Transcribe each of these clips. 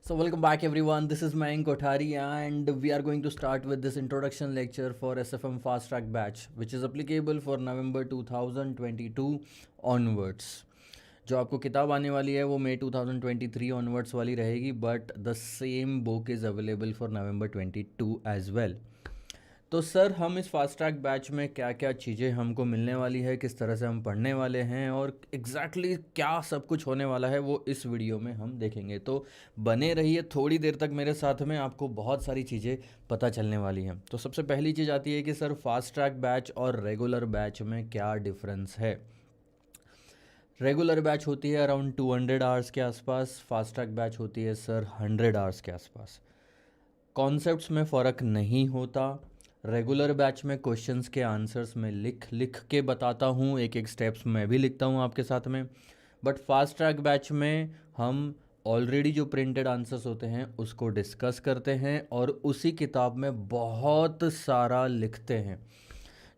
So welcome back everyone. This is Mayank Kothari and we are going to start with this introduction lecture for SFM Fast Track Batch which is applicable for November 2022 onwards. जो आपको किताब आने वाली है वो मई 2023 onwards वाली रहेगी but the same book is available for November 22 as well. तो सर हम इस फास्ट ट्रैक बैच में क्या क्या चीज़ें हमको मिलने वाली है, किस तरह से हम पढ़ने वाले हैं और एग्जैक्टली क्या सब कुछ होने वाला है वो इस वीडियो में हम देखेंगे. तो बने रहिए थोड़ी देर तक मेरे साथ में, आपको बहुत सारी चीज़ें पता चलने वाली हैं. तो सबसे पहली चीज़ आती है कि सर फास्ट ट्रैक बैच और रेगुलर बैच में क्या डिफरेंस है. रेगुलर बैच होती है अराउंड 200 आवर्स के आसपास, फास्ट ट्रैक बैच होती है सर 100 आवर्स के आसपास. कॉन्सेप्ट्स में फ़र्क नहीं होता. रेगुलर बैच में क्वेश्चंस के आंसर्स में लिख लिख के बताता हूँ, एक एक स्टेप्स मैं भी लिखता हूँ आपके साथ में. बट फास्ट ट्रैक बैच में हम ऑलरेडी जो प्रिंटेड आंसर्स होते हैं उसको डिस्कस करते हैं और उसी किताब में बहुत सारा लिखते हैं.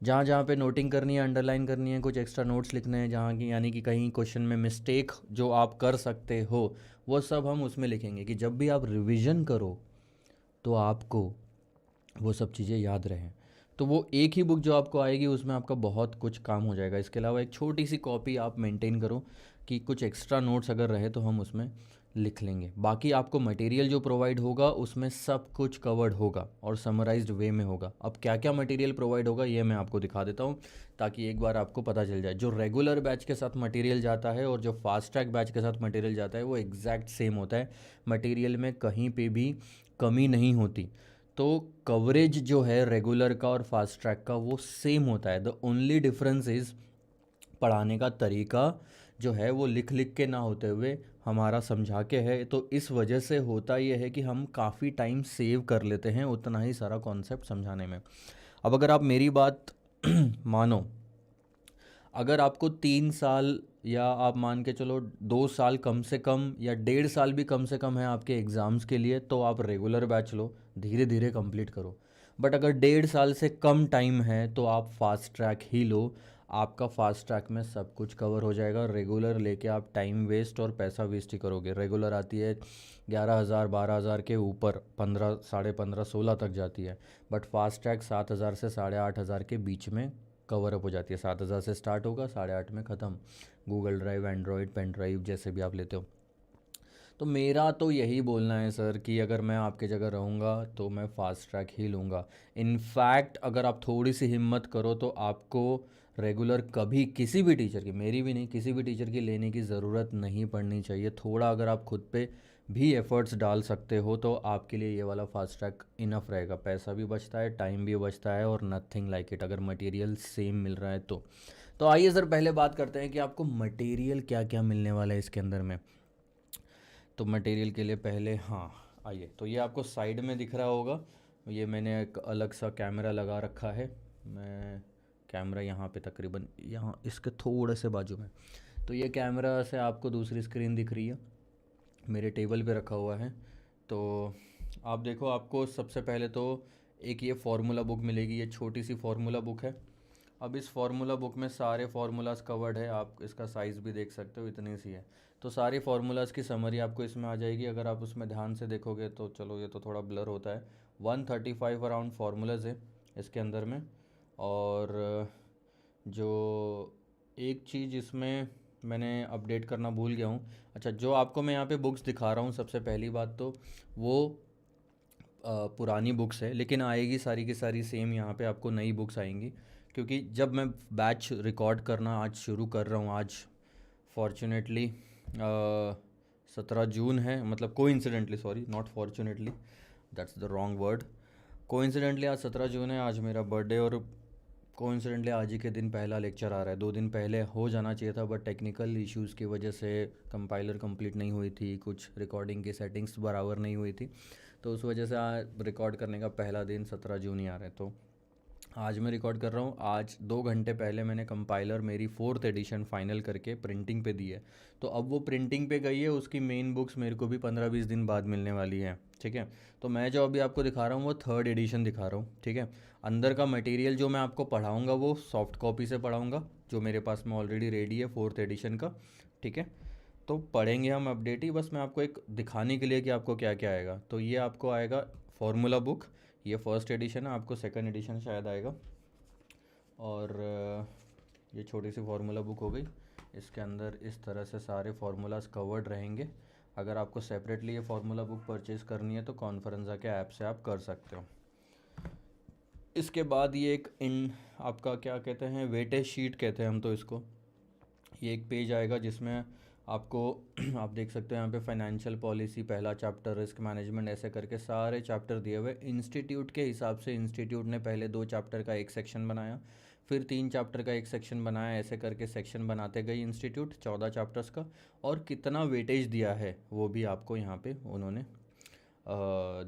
जहाँ जहाँ पे नोटिंग करनी है, अंडरलाइन करनी है, कुछ एक्स्ट्रा नोट्स लिखने हैं, जहाँ की यानी कि कहीं क्वेश्चन में मिस्टेक जो आप कर सकते हो वो सब हम उसमें लिखेंगे कि जब भी आप रिवीजन करो तो आपको वो सब चीज़ें याद रहें. तो वो एक ही बुक जो आपको आएगी उसमें आपका बहुत कुछ काम हो जाएगा. इसके अलावा एक छोटी सी कॉपी आप मेंटेन करो कि कुछ एक्स्ट्रा नोट्स अगर रहे तो हम उसमें लिख लेंगे. बाकी आपको मटेरियल जो प्रोवाइड होगा उसमें सब कुछ कवर्ड होगा और समराइज्ड वे में होगा. अब क्या क्या मटेरियल प्रोवाइड होगा ये मैं आपको दिखा देता हूँ ताकि एक बार आपको पता चल जाए. जो रेगुलर बैच के साथ मटेरियल जाता है और जो फास्ट ट्रैक बैच के साथ मटेरियल जाता है वो एग्जैक्ट सेम होता है. मटेरियल में कहीं पे भी कमी नहीं होती. तो कवरेज जो है रेगुलर का और फास्ट ट्रैक का वो सेम होता है. द ओनली डिफरेंस इज़ पढ़ाने का तरीका जो है वो लिख लिख के ना होते हुए हमारा समझा के है. तो इस वजह से होता ये है कि हम काफ़ी टाइम सेव कर लेते हैं उतना ही सारा कॉन्सेप्ट समझाने में. अब अगर आप मेरी बात मानो, अगर आपको 3 साल या आप मान के चलो 2 साल कम से कम या 1.5 साल भी कम से कम है आपके एग्ज़ाम्स के लिए तो आप रेगुलर बैच लो, धीरे धीरे कंप्लीट करो. बट अगर 1.5 साल से कम टाइम है तो आप फास्ट ट्रैक ही लो. आपका फास्ट ट्रैक में सब कुछ कवर हो जाएगा. रेगुलर लेके आप टाइम वेस्ट और पैसा वेस्ट ही करोगे. रेगुलर आती है 11,000 12,000 के ऊपर, 15 15.5 16 तक जाती है. बट फास्ट ट्रैक 7,000 से 8,500 के बीच में कवर अप हो जाती है. 7,000 से स्टार्ट होगा, 8,500 में ख़त्म. Google drive, Android, pen drive जैसे भी आप लेते हो. तो मेरा तो यही बोलना है सर कि अगर मैं आपके जगह रहूँगा तो मैं फ़ास्ट ट्रैक ही लूँगा. इनफैक्ट अगर आप थोड़ी सी हिम्मत करो तो आपको रेगुलर कभी किसी भी टीचर की, मेरी भी नहीं, किसी भी टीचर की लेने की ज़रूरत नहीं पड़नी चाहिए. थोड़ा अगर आप खुद पे भी एफ़र्ट्स डाल सकते हो तो आपके लिए ये वाला फास्ट ट्रैक इनफ रहेगा. पैसा भी बचता है, टाइम भी बचता है और नथिंग लाइक इट अगर मटेरियल सेम मिल रहा है तो आइए सर पहले बात करते हैं कि आपको मटेरियल क्या क्या मिलने वाला है इसके अंदर में. तो मटेरियल के लिए पहले हाँ आइए, तो ये आपको साइड में दिख रहा होगा. ये मैंने एक अलग सा कैमरा लगा रखा है. मैं कैमरा यहाँ पे तकरीबन यहाँ इसके थोड़े से बाजू में, तो ये कैमरा से आपको दूसरी स्क्रीन दिख रही है, मेरे टेबल पे रखा हुआ है. तो आप देखो, आपको सबसे पहले तो एक ये फार्मूला बुक मिलेगी. ये छोटी सी फार्मूला बुक है. अब इस फार्मूला बुक में सारे फार्मूलाज कवर्ड है. आप इसका साइज़ भी देख सकते हो, इतनी सी है. तो सारे फार्मूलाज की समरी आपको इसमें आ जाएगी. अगर आप उसमें ध्यान से देखोगे तो चलो ये तो थोड़ा ब्लर होता है. 135 अराउंड फार्मूलाज है इसके अंदर में. और जो एक चीज़ इसमें मैंने अपडेट करना भूल गया हूँ. अच्छा, जो आपको मैं यहाँ पे बुक्स दिखा रहा हूँ, सबसे पहली बात तो वो पुरानी बुक्स है, लेकिन आएगी सारी की सारी सेम. यहाँ पे आपको नई बुक्स आएंगी क्योंकि जब मैं बैच रिकॉर्ड करना आज शुरू कर रहा हूँ, आज फॉर्चुनेटली 17 जून है. मतलब coincidentally, sorry not fortunately, that's the wrong word. Coincidentally आज 17 जून है, आज मेरा बर्थडे. और कोइंसिडेंटली आज ही के दिन पहला लेक्चर आ रहा है. 2 दिन पहले हो जाना चाहिए था बट टेक्निकल इश्यूज़ की वजह से कंपाइलर कंप्लीट नहीं हुई थी, कुछ रिकॉर्डिंग की सेटिंग्स बराबर नहीं हुई थी, तो उस वजह से रिकॉर्ड करने का पहला दिन 17 जून ही आ रहा है. तो आज मैं रिकॉर्ड कर रहा हूँ. आज 2 घंटे पहले मैंने कंपाइलर मेरी 4th एडिशन फाइनल करके प्रिंटिंग पे दी है. तो अब वो प्रिंटिंग पे गई है, उसकी मेन बुक्स मेरे को भी 15-20 दिन बाद मिलने वाली है. ठीक है. तो मैं जो अभी आपको दिखा रहा हूँ वो 3rd एडिशन दिखा रहा हूँ. ठीक है. अंदर का मटेरियल जो मैं आपको पढ़ाऊँगा वो सॉफ्ट कॉपी से पढ़ाऊँगा, जो मेरे पास में ऑलरेडी रेडी है 4th एडिशन का. ठीक है. तो पढ़ेंगे हम अपडेट ही, बस मैं आपको एक दिखाने के लिए कि आपको क्या क्या आएगा। तो ये आपको आएगा फॉर्मूला बुक, ये फर्स्ट एडिशन है, आपको सेकंड एडिशन शायद आएगा। और ये छोटी सी फार्मूला बुक हो गई, इसके अंदर इस तरह से सारे फार्मूलाज कवर्ड रहेंगे। अगर आपको सेपरेटली ये फार्मूला बुक परचेज़ करनी है तो कॉन्फ्रेंसा के ऐप से आप कर सकते हो। इसके बाद ये एक आपका क्या कहते हैं, वेटेज शीट कहते हैं हम तो इसको। ये एक पेज आएगा जिसमें आपको आप देख सकते हो यहाँ पे फाइनेंशियल पॉलिसी पहला चैप्टर, रिस्क मैनेजमेंट, ऐसे करके सारे चैप्टर दिए हुए इंस्टीट्यूट के हिसाब से। इंस्टीट्यूट ने पहले 2 चैप्टर का एक सेक्शन बनाया, फिर 3 चैप्टर का एक सेक्शन बनाया, ऐसे करके सेक्शन बनाते गए इंस्टीट्यूट 14 चैप्टर्स का। और कितना वेटेज दिया है वो भी आपको यहाँ पे उन्होंने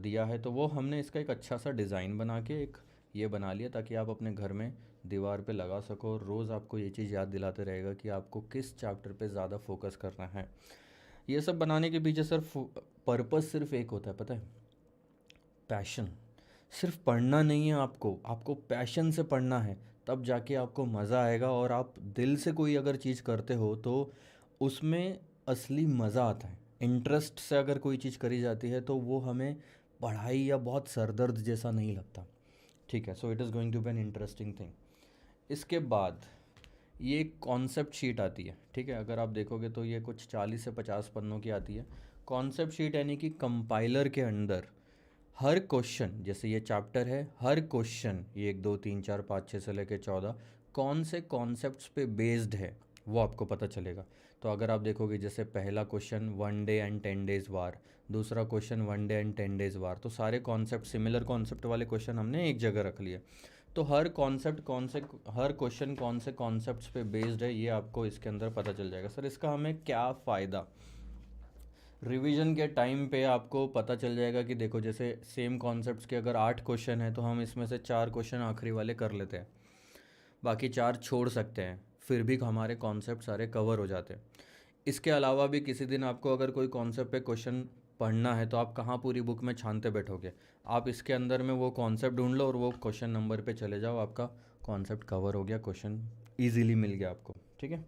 दिया है। तो वो हमने इसका एक अच्छा सा डिज़ाइन बना के एक ये बना लिया ताकि आप अपने घर में दीवार पे लगा सको, और रोज़ आपको ये चीज़ याद दिलाते रहेगा कि आपको किस चैप्टर पे ज़्यादा फोकस करना है। ये सब बनाने के पीछे सिर्फ पर्पस सिर्फ एक होता है, पता है, पैशन। सिर्फ पढ़ना नहीं है आपको, आपको पैशन से पढ़ना है, तब जाके आपको मज़ा आएगा। और आप दिल से कोई अगर चीज़ करते हो तो उसमें असली मज़ा आता है। इंटरेस्ट से अगर कोई चीज़ करी जाती है तो वो हमें पढ़ाई या बहुत सरदर्द जैसा नहीं लगता। ठीक है, so it is going to be an interesting thing. इसके बाद ये कॉन्सेप्ट शीट आती है, ठीक है। अगर आप देखोगे तो ये कुछ 40 से 50 पन्नों की आती है कॉन्सेप्ट शीट, यानी कि कंपाइलर के अंदर हर क्वेश्चन, जैसे ये चैप्टर है, हर क्वेश्चन ये 1 2 3 4 5 6 से लेकर 14 कौन से कॉन्सेप्ट्स पे बेस्ड है वो आपको पता चलेगा। तो अगर आप देखोगे जैसे पहला क्वेश्चन 1 डे एंड 10 डेज़ वार, दूसरा क्वेश्चन 1 डे एंड 10 डेज़ वार, तो सारे कॉन्सेप्ट, सिमिलर कॉन्सेप्ट वाले क्वेश्चन हमने एक जगह रख लिए। तो हर कॉन्सेप्ट हर क्वेश्चन कौन से कॉन्सेप्ट्स पे बेस्ड है ये आपको इसके अंदर पता चल जाएगा। सर इसका हमें क्या फ़ायदा, रिवीजन के टाइम पे आपको पता चल जाएगा कि देखो जैसे सेम कॉन्सेप्ट्स के अगर 8 क्वेश्चन हैं तो हम इसमें से 4 क्वेश्चन आखिरी वाले कर लेते हैं, बाकी 4 छोड़ सकते हैं, फिर भी हमारे कॉन्सेप्ट सारे कवर हो जाते हैं। इसके अलावा भी किसी दिन आपको अगर कोई कॉन्सेप्ट पे क्वेश्चन पढ़ना है तो आप कहाँ पूरी बुक में छानते बैठोगे, आप इसके अंदर में वो कॉन्सेप्ट ढूंढ लो और वो क्वेश्चन नंबर पे चले जाओ, आपका कॉन्सेप्ट कवर हो गया, क्वेश्चन ईजीली मिल गया आपको। ठीक है,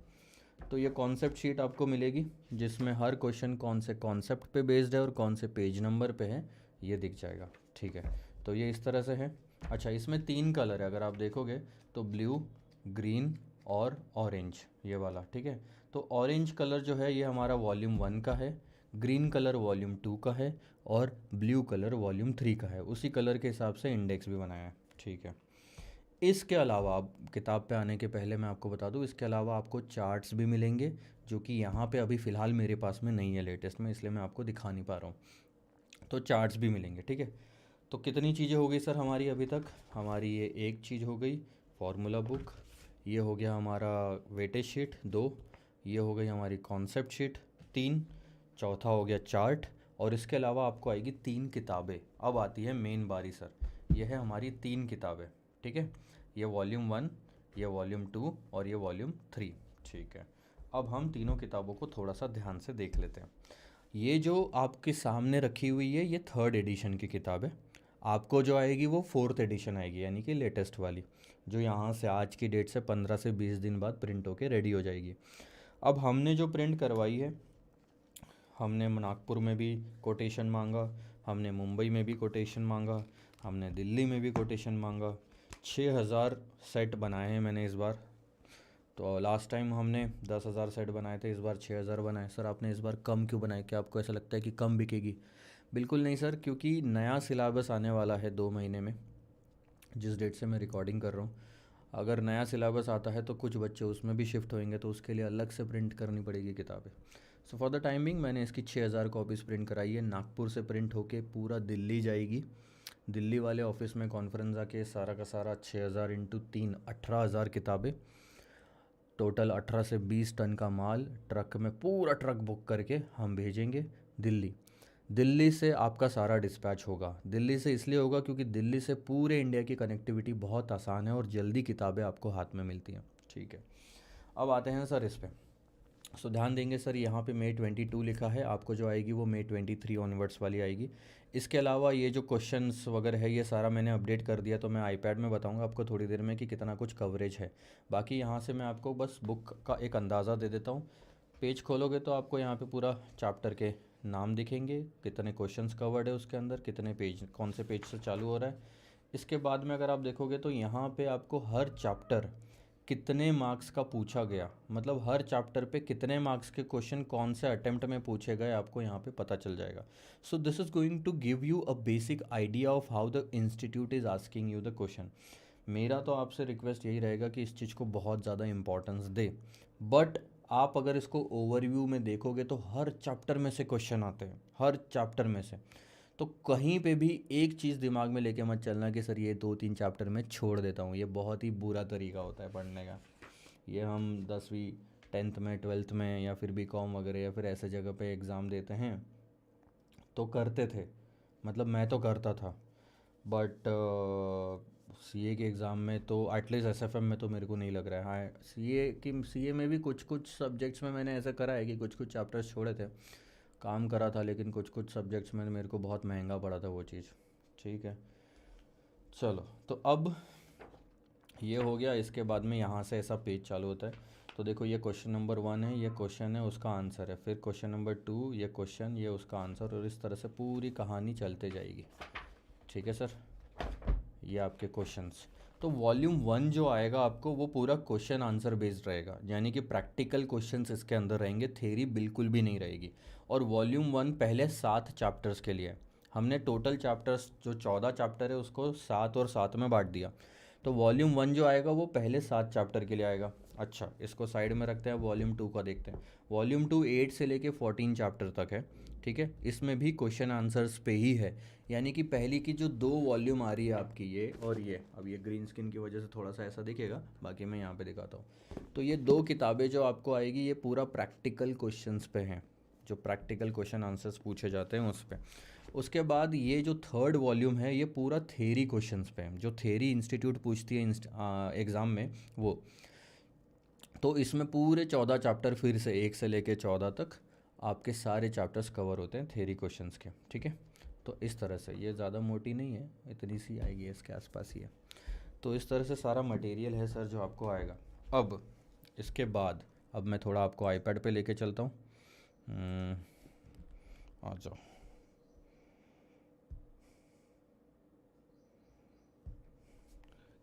तो ये कॉन्सेप्ट शीट आपको मिलेगी जिसमें हर क्वेश्चन कौन से कॉन्सेप्ट पे बेस्ड है और कौन से पेज नंबर पे है ये दिख जाएगा। ठीक है, तो ये इस तरह से है। अच्छा, इसमें 3 कलर है अगर आप देखोगे तो ब्लू, ग्रीन और ऑरेंज, ये वाला। ठीक है, तो ऑरेंज कलर जो है ये हमारा वॉल्यूम 1 का है, ग्रीन कलर वॉल्यूम 2 का है और ब्लू कलर वॉल्यूम 3 का है। उसी कलर के हिसाब से इंडेक्स भी बनाया है। ठीक है, इसके अलावा आप किताब पे आने के पहले मैं आपको बता दूं, इसके अलावा आपको चार्ट्स भी मिलेंगे जो कि यहाँ पे अभी फ़िलहाल मेरे पास में नहीं है लेटेस्ट में, इसलिए मैं आपको दिखा नहीं पा रहा हूँ। तो चार्ट्स भी मिलेंगे। ठीक है, तो कितनी चीज़ें हो गई सर हमारी अभी तक? हमारी ये एक चीज़ हो गई फार्मूला बुक, ये हो गया हमारा वेटेज शीट 2, ये हो गई हमारी कॉन्सेप्ट शीट 3, चौथा हो गया चार्ट, और इसके अलावा आपको आएगी 3 किताबें। अब आती है मेन बारी सर, यह है हमारी 3 किताबें। ठीक है, ये वॉल्यूम 1, ये वॉल्यूम 2 और ये वॉल्यूम 3। ठीक है, अब हम तीनों किताबों को थोड़ा सा ध्यान से देख लेते हैं। ये जो आपके सामने रखी हुई है ये 3rd एडिशन की किताब है, आपको जो आएगी वो 4th एडिशन आएगी, यानी कि लेटेस्ट वाली, जो यहाँ से आज की डेट से 15 से 20 दिन बाद प्रिंट होके रेडी हो जाएगी। अब हमने जो प्रिंट करवाई है, हमने नागपुर में भी कोटेशन मांगा, हमने मुंबई में भी कोटेशन मांगा, हमने दिल्ली में भी कोटेशन मांगा। 6000 सेट बनाए हैं मैंने इस बार। तो लास्ट टाइम हमने 10,000 सेट बनाए थे, इस बार 6000 बनाए। सर आपने इस बार कम क्यों बनाए, क्या आपको ऐसा लगता है कि कम बिकेगी? बिल्कुल नहीं सर, क्योंकि नया सिलेबस आने वाला है 2 महीने में, जिस डेट से मैं रिकॉर्डिंग कर रहा हूँ। अगर नया सिलेबस आता है तो कुछ बच्चे उसमें भी शिफ्ट होंगे, तो उसके लिए अलग से प्रिंट करनी पड़ेगी किताबें। सो फॉर द टाइमिंग मैंने इसकी 6000 कॉपीज़ प्रिंट कराई है। नागपुर से प्रिंट होके पूरा दिल्ली जाएगी, दिल्ली वाले ऑफिस में कॉन्फ्रेंस आके सारा का सारा 6000 इंटू 3 18,000 किताबें, टोटल 18 से 20 टन का माल ट्रक में, पूरा ट्रक बुक करके हम भेजेंगे दिल्ली। दिल्ली से आपका सारा डिस्पैच होगा। दिल्ली से इसलिए होगा क्योंकि दिल्ली से पूरे इंडिया की कनेक्टिविटी बहुत आसान है और जल्दी किताबें आपको हाथ में मिलती हैं। ठीक है, अब आते हैं सर इस पर। सो ध्यान देंगे सर, यहाँ पे May 22 लिखा है, आपको जो आएगी वो May 23 ऑनवर्ड्स वाली आएगी। इसके अलावा ये जो क्वेश्चंस वगैरह है ये सारा मैंने अपडेट कर दिया, तो मैं आईपैड में बताऊंगा आपको थोड़ी देर में कि कितना कुछ कवरेज है। बाकी यहाँ से मैं आपको बस बुक का एक अंदाज़ा दे देता हूँ। पेज खोलोगे तो आपको यहाँ पे पूरा चैप्टर के नाम दिखेंगे, कितने क्वेश्चंस कवर्ड है उसके अंदर, कितने पेज, कौन से पेज से चालू हो रहा है। इसके बाद में अगर आप देखोगे तो यहाँ पे आपको हर चैप्टर कितने मार्क्स का पूछा गया, मतलब हर चैप्टर पे कितने मार्क्स के क्वेश्चन कौन से अटेम्प्ट में पूछे गए आपको यहाँ पे पता चल जाएगा। So this is going to give you a basic idea of how the institute is asking you the question. मेरा तो आपसे रिक्वेस्ट यही रहेगा कि इस चीज़ को बहुत ज़्यादा इंपॉर्टेंस दे, बट आप अगर इसको ओवरव्यू में देखोगे तो हर चैप्टर में से क्वेश्चन आते हैं, हर चैप्टर में से। तो कहीं पे भी एक चीज़ दिमाग में लेके मत चलना कि सर ये 2-3 चैप्टर में छोड़ देता हूँ, ये बहुत ही बुरा तरीका होता है पढ़ने का। ये हम 10वीं 10th में 12th में या फिर बीकॉम वगैरह या फिर ऐसे जगह पे एग्ज़ाम देते हैं तो करते थे, मतलब मैं तो करता था। बट सीए के एग्ज़ाम में तो एटलीस्ट एसएफएम में तो मेरे को नहीं लग रहा है। हाँ, सीए में भी कुछ कुछ सब्जेक्ट्स में मैंने ऐसा करा है कि कुछ कुछ चैप्टर्स छोड़े थे, काम करा था, लेकिन कुछ कुछ सब्जेक्ट्स में मेरे को बहुत महंगा पड़ा था वो चीज़। ठीक है, चलो तो अब ये हो गया। इसके बाद में यहाँ से ऐसा पेज चालू होता है। तो देखो ये क्वेश्चन नंबर 1 है, ये क्वेश्चन है उसका आंसर है, फिर क्वेश्चन नंबर 2 ये क्वेश्चन, ये उसका आंसर, और इस तरह से पूरी कहानी चलते जाएगी। ठीक है सर, ये आपके क्वेश्चंस। तो वॉल्यूम 1 जो आएगा आपको वो पूरा क्वेश्चन आंसर बेस्ड रहेगा, यानी कि प्रैक्टिकल क्वेश्चंस इसके अंदर रहेंगे, थ्योरी बिल्कुल भी नहीं रहेगी। और वॉल्यूम 1 पहले 7 चैप्टर्स के लिए, हमने टोटल चैप्टर्स जो 14 चैप्टर है उसको 7 और 7 में बांट दिया। तो वॉल्यूम 1 जो आएगा वो पहले 7 चैप्टर के लिए आएगा। अच्छा, इसको साइड में रखते हैं, वॉल्यूम 2 का देखते हैं। वॉल्यूम 2 8 से लेके 14 चैप्टर तक है। ठीक है, इसमें भी क्वेश्चन आंसर्स पे ही है, यानी कि पहली की जो 2 वॉल्यूम आ रही है आपकी, ये और ये, अब ये ग्रीन स्क्रीन की वजह से थोड़ा सा ऐसा दिखेगा, बाकी मैं यहाँ पे दिखाता हूँ। तो ये 2 किताबें जो आपको आएगी ये पूरा प्रैक्टिकल क्वेश्चंस पे हैं, जो प्रैक्टिकल क्वेश्चन आंसर्स पूछे जाते हैं उस पर। उसके बाद ये जो 3rd वॉल्यूम है ये पूरा थेरी क्वेश्चंस पे है, जो थेरी इंस्टीट्यूट पूछती है एग्ज़ाम में वो। तो इसमें पूरे 14 चैप्टर फिर से 1 से लेके 14 तक आपके सारे चैप्टर्स कवर होते हैं थेरी क्वेश्चंस के। ठीक है, तो इस तरह से ये ज़्यादा मोटी नहीं है, इतनी सी आएगी, इसके आसपास ही है। तो इस तरह से सारा मटेरियल है सर जो आपको आएगा। अब इसके बाद अब मैं थोड़ा आपको आईपैड पे लेके चलता हूँ। आ जाओ।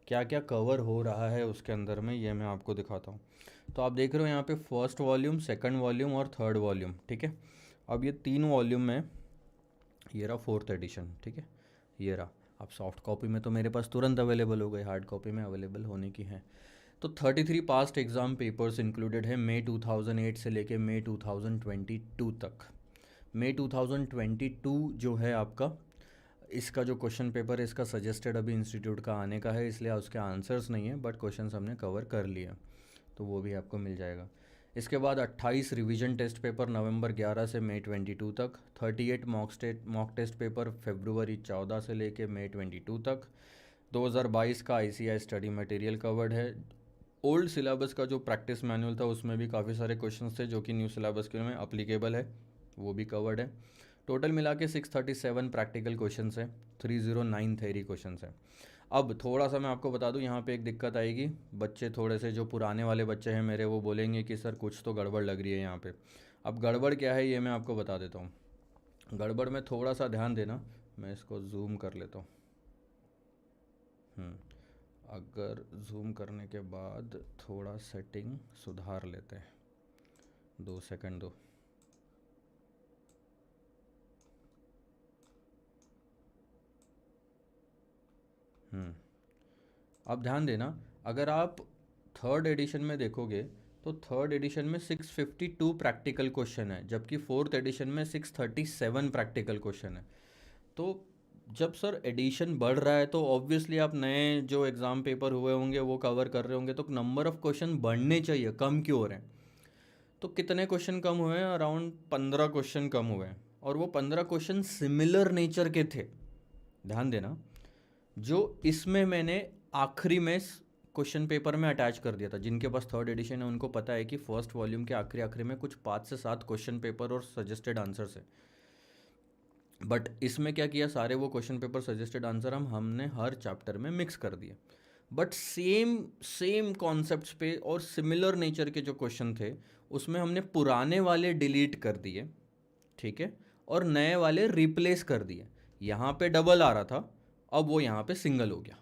क्या क्या कवर हो रहा है उसके अंदर में ये मैं आपको दिखाता हूँ। तो आप देख रहे हो यहाँ पे 1st वॉल्यूम, 2nd वॉल्यूम और 3rd वॉल्यूम। ठीक है, अब ये 3 वॉल्यूम में ये रहा 4th एडिशन। ठीक है, ये रहा। अब सॉफ्ट कॉपी में तो मेरे पास तुरंत अवेलेबल हो गई, हार्ड कॉपी में अवेलेबल होने की है। तो 33 पास्ट एग्ज़ाम पेपर्स इंक्लूडेड है मई 2008 से लेके मई 2022 तक। मई 2022 जो है आपका, इसका जो क्वेश्चन पेपर है इसका सजेस्टेड अभी इंस्टीट्यूट का आने का है, इसलिए उसके आंसर्स नहीं है, बट क्वेश्चंस हमने कवर कर लिए, तो वो भी आपको मिल जाएगा। इसके बाद 28 रिवीजन टेस्ट पेपर नवंबर 11 से मई 22 तक, 38 मॉक टेस्ट पेपर फरवरी 14 से लेके मई 22 तक। 2022 का ICI स्टडी मटेरियल कवर्ड है। ओल्ड सिलेबस का जो प्रैक्टिस मैनुअल था उसमें भी काफ़ी सारे क्वेश्चंस थे जो कि न्यू सिलेबस के में अप्लीकेबल है, वो भी कवर्ड है। टोटल मिला के 637 प्रैक्टिकल क्वेश्चंस है, 309 थेरी क्वेश्चंस है। अब थोड़ा सा मैं आपको बता दूं, यहाँ पे एक दिक्कत आएगी, बच्चे थोड़े से जो पुराने वाले बच्चे हैं मेरे वो बोलेंगे कि सर कुछ तो गड़बड़ लग रही है यहाँ पे। अब गड़बड़ क्या है ये मैं आपको बता देता हूँ। गड़बड़ में थोड़ा सा ध्यान देना, मैं इसको जूम कर लेता हूँ। अगर जूम करने के बाद थोड़ा सेटिंग सुधार लेते हैं, 2 सेकंड दो। अब ध्यान देना, अगर आप 3rd एडिशन में देखोगे तो 3rd एडिशन में 652 प्रैक्टिकल क्वेश्चन है, जबकि 4th एडिशन में 637 प्रैक्टिकल क्वेश्चन है। तो जब सर एडिशन बढ़ रहा है तो ऑब्वियसली आप नए जो एग्ज़ाम पेपर हुए होंगे वो कवर कर रहे होंगे, तो नंबर ऑफ़ क्वेश्चन बढ़ने चाहिए, कम क्यों हो रहे हैं? तो कितने क्वेश्चन कम हुए हैं? अराउंड 15 क्वेश्चन कम हुए हैं, और वो 15 क्वेश्चन सिमिलर नेचर के थे। ध्यान देना, जो इसमें मैंने आखिरी में क्वेश्चन पेपर में अटैच कर दिया था, जिनके पास 3rd एडिशन है उनको पता है कि 1st वॉल्यूम के आखिरी में कुछ 5 से 7 क्वेश्चन पेपर और सजेस्टेड आंसर्स है। बट इसमें क्या किया, सारे वो क्वेश्चन पेपर सजेस्टेड आंसर हमने हर चैप्टर में मिक्स कर दिए। बट सेम सेम कॉन्सेप्ट्स पे और सिमिलर नेचर के जो क्वेश्चन थे उसमें हमने पुराने वाले डिलीट कर दिए, ठीक है, और नए वाले रिप्लेस कर दिए। यहाँ पे डबल आ रहा था, अब वो यहाँ पे सिंगल हो गया।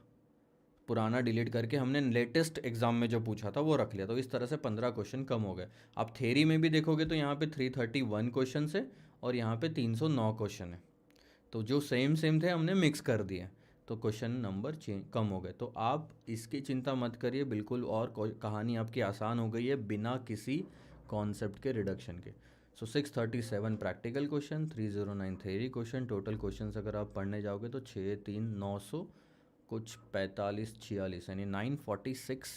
पुराना डिलीट करके हमने लेटेस्ट एग्जाम में जो पूछा था वो रख लिया, तो इस तरह से 15 क्वेश्चन कम हो गए। आप थ्योरी में भी देखोगे तो यहाँ पे 331 क्वेश्चन है और यहाँ पे 309 क्वेश्चन है, तो जो सेम सेम थे हमने मिक्स कर दिए, तो क्वेश्चन नंबर कम हो गए। तो आप इसकी चिंता मत करिए बिल्कुल, और कहानी आपकी आसान हो गई है बिना किसी कॉन्सेप्ट के रिडक्शन के। सो 637 practical question, 309 theory question, total questions अगर आप पढ़ने जाओगे तो 6 3 900 कुछ 45 46 यानी 946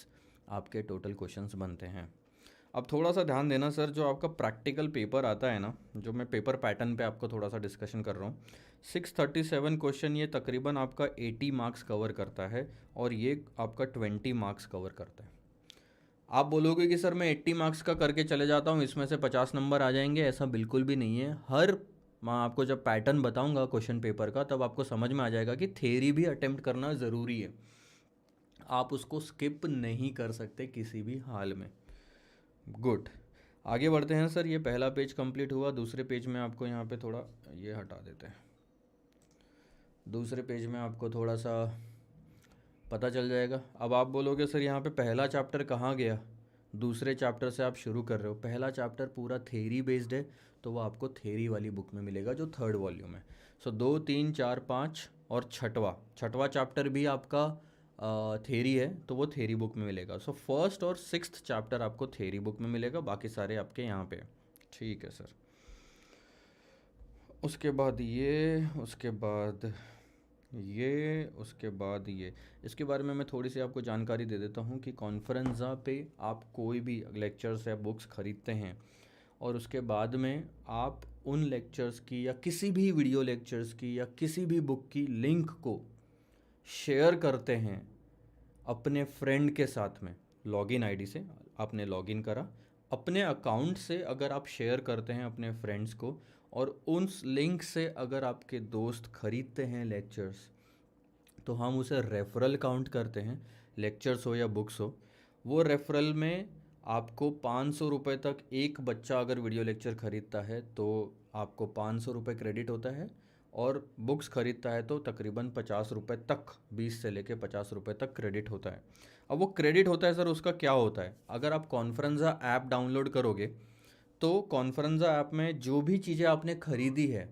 आपके टोटल क्वेश्चंस बनते हैं। अब थोड़ा सा ध्यान देना सर, जो आपका प्रैक्टिकल पेपर आता है ना, जो मैं पेपर पैटर्न पे आपको थोड़ा सा डिस्कशन कर रहा हूँ, 637 क्वेश्चन ये तकरीबन आपका 80 मार्क्स कवर करता है और ये आपका 20 मार्क्स कवर करता है। आप बोलोगे कि सर मैं 80 मार्क्स का करके चले जाता हूँ, इसमें से 50 नंबर आ जाएंगे, ऐसा बिल्कुल भी नहीं है। मैं आपको जब पैटर्न बताऊंगा क्वेश्चन पेपर का तब आपको समझ में आ जाएगा कि थ्योरी भी अटेम्प्ट करना ज़रूरी है, आप उसको स्किप नहीं कर सकते किसी भी हाल में। गुड, आगे बढ़ते हैं सर। ये पहला पेज कंप्लीट हुआ, दूसरे पेज में आपको यहाँ पे थोड़ा ये हटा देते हैं, दूसरे पेज में आपको थोड़ा सा पता चल जाएगा। अब आप बोलोगे सर यहाँ पे पहला चैप्टर कहाँ गया, दूसरे चैप्टर से आप शुरू कर रहे हो। पहला चैप्टर पूरा थ्योरी बेस्ड है, तो वो आपको थ्योरी वाली बुक में मिलेगा जो 3rd वॉल्यूम है। सो 2 3 4 5 और छठवा चैप्टर भी आपका थ्योरी है, तो वो थ्योरी बुक में मिलेगा। सो 1st और 6th चैप्टर आपको थ्योरी बुक में मिलेगा, बाकी सारे आपके यहाँ पे। ठीक है सर, उसके बाद ये, उसके बाद ये, उसके बाद ये, इसके बारे में मैं थोड़ी सी आपको जानकारी दे देता हूँ कि कॉन्फ्रेंसा पे आप कोई भी लेक्चर्स या बुक्स ख़रीदते हैं और उसके बाद में आप उन लेक्चर्स की या किसी भी वीडियो लेक्चर्स की या किसी भी बुक की लिंक को शेयर करते हैं अपने फ्रेंड के साथ में। लॉगिन आईडी से आपने लॉगिन करा, अपने अकाउंट से अगर आप शेयर करते हैं अपने फ्रेंड्स को, और उस लिंक से अगर आपके दोस्त खरीदते हैं लेक्चर्स, तो हम उसे रेफरल काउंट करते हैं, लेक्चर्स हो या बुक्स हो। वो रेफरल में आपको 500 रुपये तक, एक बच्चा अगर वीडियो लेक्चर ख़रीदता है तो आपको 500 रुपये क्रेडिट होता है, और बुक्स ख़रीदता है तो तकरीबन 50 रुपये तक, 20 से लेके 50 रुपये तक क्रेडिट होता है। अब वो क्रेडिट होता है सर, उसका क्या होता है, अगर आप कॉन्फ्रेंसा ऐप डाउनलोड करोगे तो कॉन्फ्रेंसा ऐप में जो भी चीज़ें आपने ख़रीदी है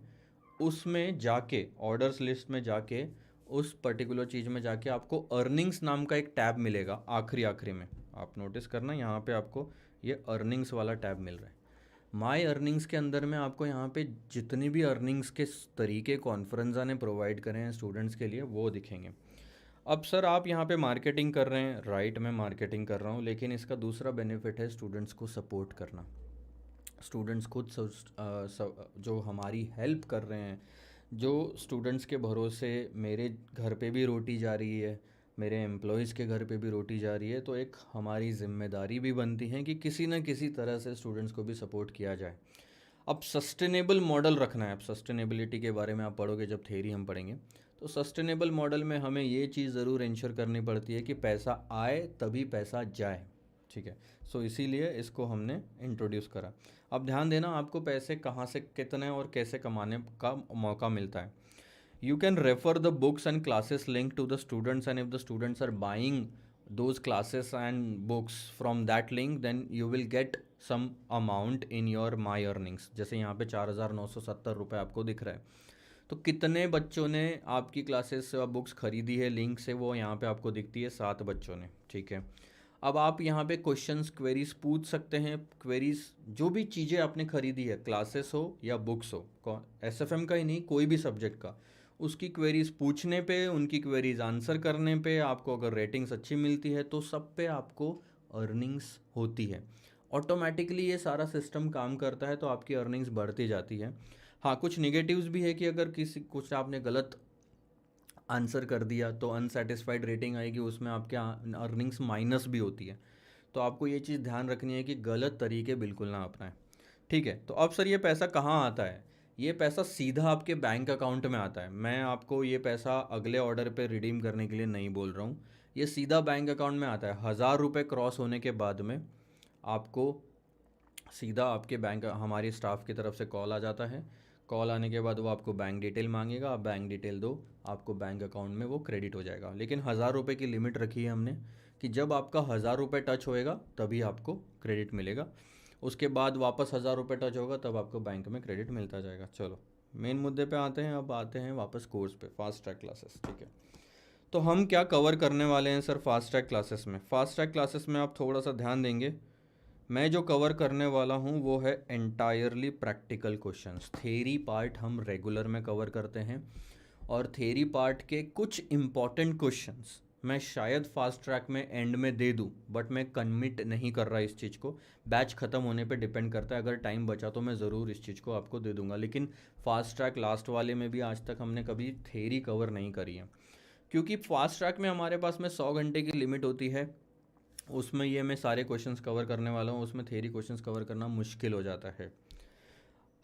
उसमें जाके, ऑर्डर्स लिस्ट में जाके, उस पर्टिकुलर चीज़ में जाके आपको अर्निंग्स नाम का एक टैब मिलेगा आखिरी में। आप नोटिस करना, यहाँ पे आपको ये अर्निंग्स वाला टैब मिल रहा है। माई अर्निंग्स के अंदर में आपको यहाँ पे जितनी भी अर्निंग्स के तरीके कॉन्फ्रेंसा ने प्रोवाइड करे हैं स्टूडेंट्स के लिए वो दिखेंगे। अब सर आप यहाँ पे मार्केटिंग कर रहे हैं, राइट, मैं मार्केटिंग कर रहा हूँ, लेकिन इसका दूसरा बेनिफिट है स्टूडेंट्स को सपोर्ट करना। स्टूडेंट्स खुद जो हमारी हेल्प कर रहे हैं, जो स्टूडेंट्स के भरोसे मेरे घर पे भी रोटी जा रही है, मेरे एम्प्लॉयज़ के घर पे भी रोटी जा रही है, तो एक हमारी जिम्मेदारी भी बनती है कि किसी न किसी तरह से स्टूडेंट्स को भी सपोर्ट किया जाए। अब सस्टेनेबल मॉडल रखना है। अब सस्टेनेबिलिटी के बारे में आप पढ़ोगे जब थ्योरी हम पढ़ेंगे, तो सस्टेनेबल मॉडल में हमें ये चीज़ ज़रूर इंश्योर करनी पड़ती है कि पैसा आए तभी पैसा जाए, ठीक है। सो इसीलिए इसको हमने इंट्रोड्यूस करा। अब ध्यान देना, आपको पैसे कहाँ से, कितने और कैसे कमाने का मौका मिलता है। You can refer the books and classes linked to the students, and if the students are buying those classes and books from that link, then you will get some amount in your my earnings। जैसे यहाँ पे 4,970 रुपये आपको दिख रहा है, तो कितने बच्चों ने आपकी क्लासेस बुक्स खरीदी है लिंक से, वो यहाँ पे आपको दिखती है, 7 बच्चों ने, ठीक है। अब आप यहाँ पे क्वेश्चंस, क्वेरीज पूछ सकते हैं। क्वेरीज जो भी चीज़ें आपने खरीदी है, क्लासेस हो या बुक्स हो, एसएफएम का ही नहीं, कोई भी सब्जेक्ट का, उसकी क्वेरीज पूछने पे, उनकी क्वेरीज आंसर करने पे आपको अगर रेटिंग्स अच्छी मिलती है तो सब पे आपको अर्निंग्स होती है। ऑटोमेटिकली ये सारा सिस्टम काम करता है, तो आपकी अर्निंग्स बढ़ती जाती है। हाँ, कुछ निगेटिव्स भी है कि अगर कुछ आपने गलत आंसर कर दिया तो अनसेटिस्फाइड रेटिंग आएगी, उसमें आपके अर्निंग्स माइनस भी होती है। तो आपको ये चीज़ ध्यान रखनी है कि गलत तरीके बिल्कुल ना अपनाएं, ठीक है। तो अब सर ये पैसा कहाँ आता है, ये पैसा सीधा आपके बैंक अकाउंट में आता है। मैं आपको ये पैसा अगले ऑर्डर पे रिडीम करने के लिए नहीं बोल रहा हूँ, ये सीधा बैंक अकाउंट में आता है। 1000 रुपये क्रॉस होने के बाद में आपको सीधा आपके बैंक हमारी स्टाफ की तरफ से कॉल आ जाता है। कॉल आने के बाद वो आपको बैंक डिटेल मांगेगा, आप बैंक डिटेल दो, आपको बैंक अकाउंट में वो क्रेडिट हो जाएगा। लेकिन 1000 रुपये की लिमिट रखी है हमने कि जब आपका 1000 रुपये टच होएगा तभी आपको क्रेडिट मिलेगा। उसके बाद वापस 1000 रुपये टच होगा तब आपको बैंक में क्रेडिट मिलता जाएगा। चलो मेन मुद्दे पे आते हैं। अब आते हैं वापस कोर्स पे, फास्ट ट्रैक क्लासेस। ठीक है, तो हम क्या कवर करने वाले हैं सर फास्ट ट्रैक क्लासेस में? फास्ट ट्रैक क्लासेस में आप थोड़ा सा ध्यान देंगे, मैं जो कवर करने वाला हूँ वो है entirely practical questions. Theory part हम रेगुलर में कवर करते हैं और थेरी पार्ट के कुछ इम्पॉर्टेंट क्वेश्चंस मैं शायद फास्ट ट्रैक में एंड में दे दूँ, बट मैं कमिट नहीं कर रहा इस चीज़ को। बैच ख़त्म होने पे डिपेंड करता है, अगर टाइम बचा तो मैं ज़रूर इस चीज़ को आपको दे दूंगा। लेकिन फास्ट ट्रैक लास्ट वाले में भी आज तक हमने कभी थेरी कवर नहीं करी है, क्योंकि फास्ट ट्रैक में हमारे पास में 100 घंटे की लिमिट होती है। उसमें ये मैं सारे क्वेश्चंस कवर करने वाला हूँ, उसमें थेरी क्वेश्चंस कवर करना मुश्किल हो जाता है।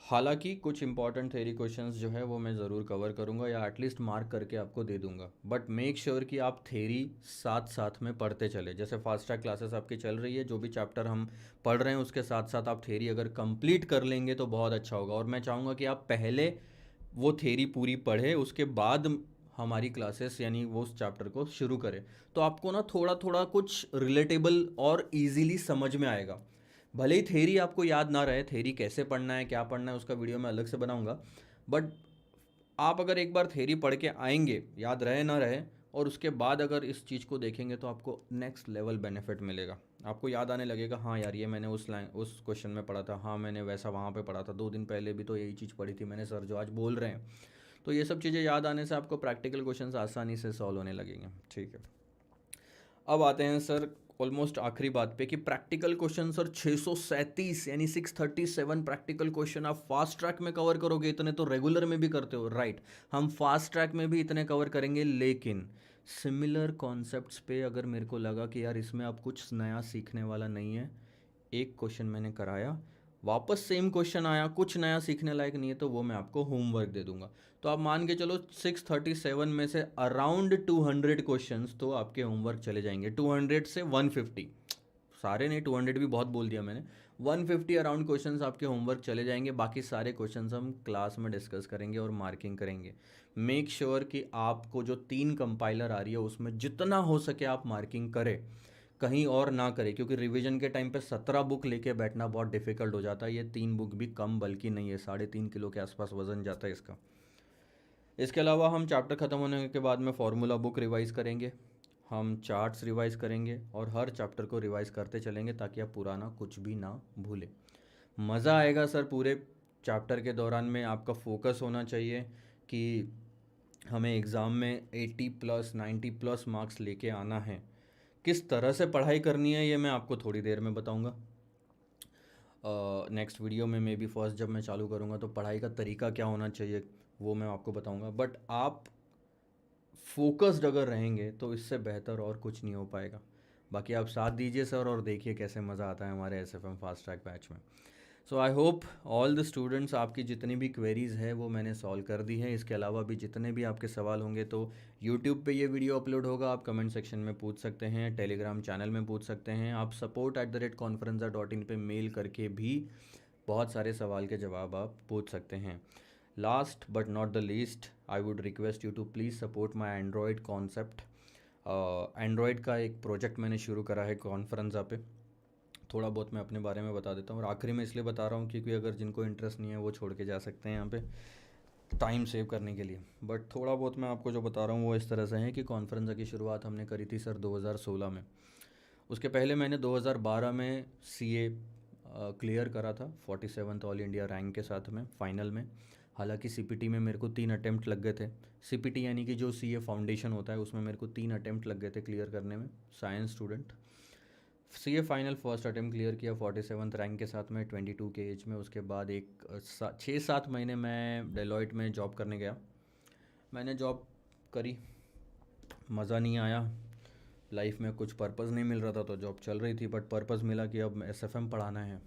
हालांकि कुछ इंपॉर्टेंट थेरी क्वेश्चंस जो है वो मैं ज़रूर कवर करूँगा या एटलीस्ट मार्क करके आपको दे दूँगा। बट मेक श्योर कि आप थेरी साथ साथ में पढ़ते चले। जैसे फास्ट ट्रैक क्लासेस आपकी चल रही है, जो भी चैप्टर हम पढ़ रहे हैं उसके साथ साथ आप थेरी अगर कंप्लीट कर लेंगे तो बहुत अच्छा होगा। और मैं चाहूँगा कि आप पहले वो थेरी पूरी पढ़े, उसके बाद हमारी क्लासेस यानी वो उस चैप्टर को शुरू करें, तो आपको ना थोड़ा थोड़ा कुछ रिलेटेबल और इजीली समझ में आएगा। भले ही थेरी आपको याद ना रहे, थेरी कैसे पढ़ना है क्या पढ़ना है उसका वीडियो मैं अलग से बनाऊंगा, बट आप अगर एक बार थेरी पढ़ के आएंगे, याद रहे ना रहे, और उसके बाद अगर इस चीज़ को देखेंगे तो आपको नेक्स्ट लेवल बेनिफिट मिलेगा। आपको याद आने लगेगा, हाँ यार ये मैंने उस क्वेश्चन में पढ़ा था, हाँ मैंने वैसा वहाँ पे पढ़ा था, 2 दिन पहले भी तो यही चीज़ पढ़ी थी मैंने सर जो आज बोल रहे हैं। तो ये सब चीज़ें याद आने से आपको प्रैक्टिकल क्वेश्चंस आसानी से सॉल्व होने लगेंगे। ठीक है, अब आते हैं सर ऑलमोस्ट आखिरी बात पे कि प्रैक्टिकल क्वेश्चन सर 637 यानी 637 प्रैक्टिकल क्वेश्चन आप फास्ट ट्रैक में कवर करोगे। इतने तो रेगुलर में भी करते हो, राइट? हम फास्ट ट्रैक में भी इतने कवर करेंगे, लेकिन सिमिलर कॉन्सेप्ट्स पे अगर मेरे को लगा कि यार इसमें अब कुछ नया सीखने वाला नहीं है, एक क्वेश्चन मैंने कराया, वापस सेम क्वेश्चन आया, कुछ नया सीखने लायक नहीं है, तो वो मैं आपको होमवर्क दे दूंगा। तो आप मान के चलो 637 में से अराउंड 200 क्वेश्चंस तो आपके होमवर्क चले जाएंगे। 200 से 150, सारे नहीं, 200 भी बहुत बोल दिया मैंने, 150 अराउंड क्वेश्चंस आपके होमवर्क चले जाएंगे। बाकी सारे क्वेश्चंस हम क्लास में डिस्कस करेंगे और मार्किंग करेंगे। मेक श्योर कि आपको जो 3 कंपाइलर आ रही है उसमें जितना हो सके आप मार्किंग करें, कहीं और ना करें, क्योंकि रिवीजन के टाइम पे 17 बुक लेके बैठना बहुत डिफिकल्ट हो जाता है। ये 3 बुक भी कम बल्कि नहीं है, 3.5 किलो के आसपास वजन जाता है इसका। इसके अलावा हम चैप्टर ख़त्म होने के बाद में फार्मूला बुक रिवाइज़ करेंगे, हम चार्ट्स रिवाइज़ करेंगे और हर चैप्टर को रिवाइज़ करते चलेंगे ताकि आप पुराना कुछ भी ना भूलें। मज़ा आएगा सर पूरे चैप्टर के दौरान में। आपका फोकस होना चाहिए कि हमें एग्ज़ाम में 80+ 90+ मार्क्स लेके आना है। किस तरह से पढ़ाई करनी है ये मैं आपको थोड़ी देर में बताऊंगा। नेक्स्ट वीडियो में मे बी फर्स्ट जब मैं चालू करूँगा तो पढ़ाई का तरीका क्या होना चाहिए वो मैं आपको बताऊंगा। बट आप फोकस्ड अगर रहेंगे तो इससे बेहतर और कुछ नहीं हो पाएगा। बाकी आप साथ दीजिए सर और देखिए कैसे मज़ा आता है हमारे एसएफएम फास्ट ट्रैक बैच में। So I hope all the students, आपकी जितनी भी क्वेरीज़ है वो मैंने सॉल्व कर दी है। इसके अलावा भी जितने भी आपके सवाल होंगे तो यूट्यूब पे ये वीडियो अपलोड होगा, आप कमेंट सेक्शन में पूछ सकते हैं, टेलीग्राम चैनल में पूछ सकते हैं, आप support@conferenza.in पे मेल करके भी बहुत सारे सवाल के जवाब आप पूछ सकते हैं। Last but not the least, I would request you to please support my Android concept. Android का एक प्रोजेक्ट मैंने शुरू करा है कॉन्फ्रेंजा पे, थोड़ा बहुत मैं अपने बारे में बता देता हूँ। और आखिरी में इसलिए बता रहा हूँ क्योंकि अगर जिनको इंटरेस्ट नहीं है वो छोड़ के जा सकते हैं यहाँ पे टाइम सेव करने के लिए। बट थोड़ा बहुत मैं आपको जो बता रहा हूँ वो इस तरह से है कि कॉन्फ्रेंजा की शुरुआत हमने करी थी सर 2016 में। उसके पहले मैंने 2012 में सीए क्लियर करा था 47th ऑल इंडिया रैंक के साथ में फाइनल में। हालांकि सीपीटी में मेरे को 3 अटेम्प्ट लग गए थे। सीपीटी यानी कि जो सीए फाउंडेशन होता है उसमें मेरे को 3 अटेम्प्ट लग गए थे क्लियर करने में, science student. CA final first attempt clear किया 47th रैंक के साथ में 22 के एज में। उसके बाद 6-7 महीने मैं डेलॉयट में जॉब करने गया। मैंने जॉब करी, मज़ा नहीं आया, लाइफ में कुछ पर्पज़ नहीं मिल रहा था तो जॉब चल रही थी। बट पर्पज़ मिला कि अब एसएफएम पढ़ाना है,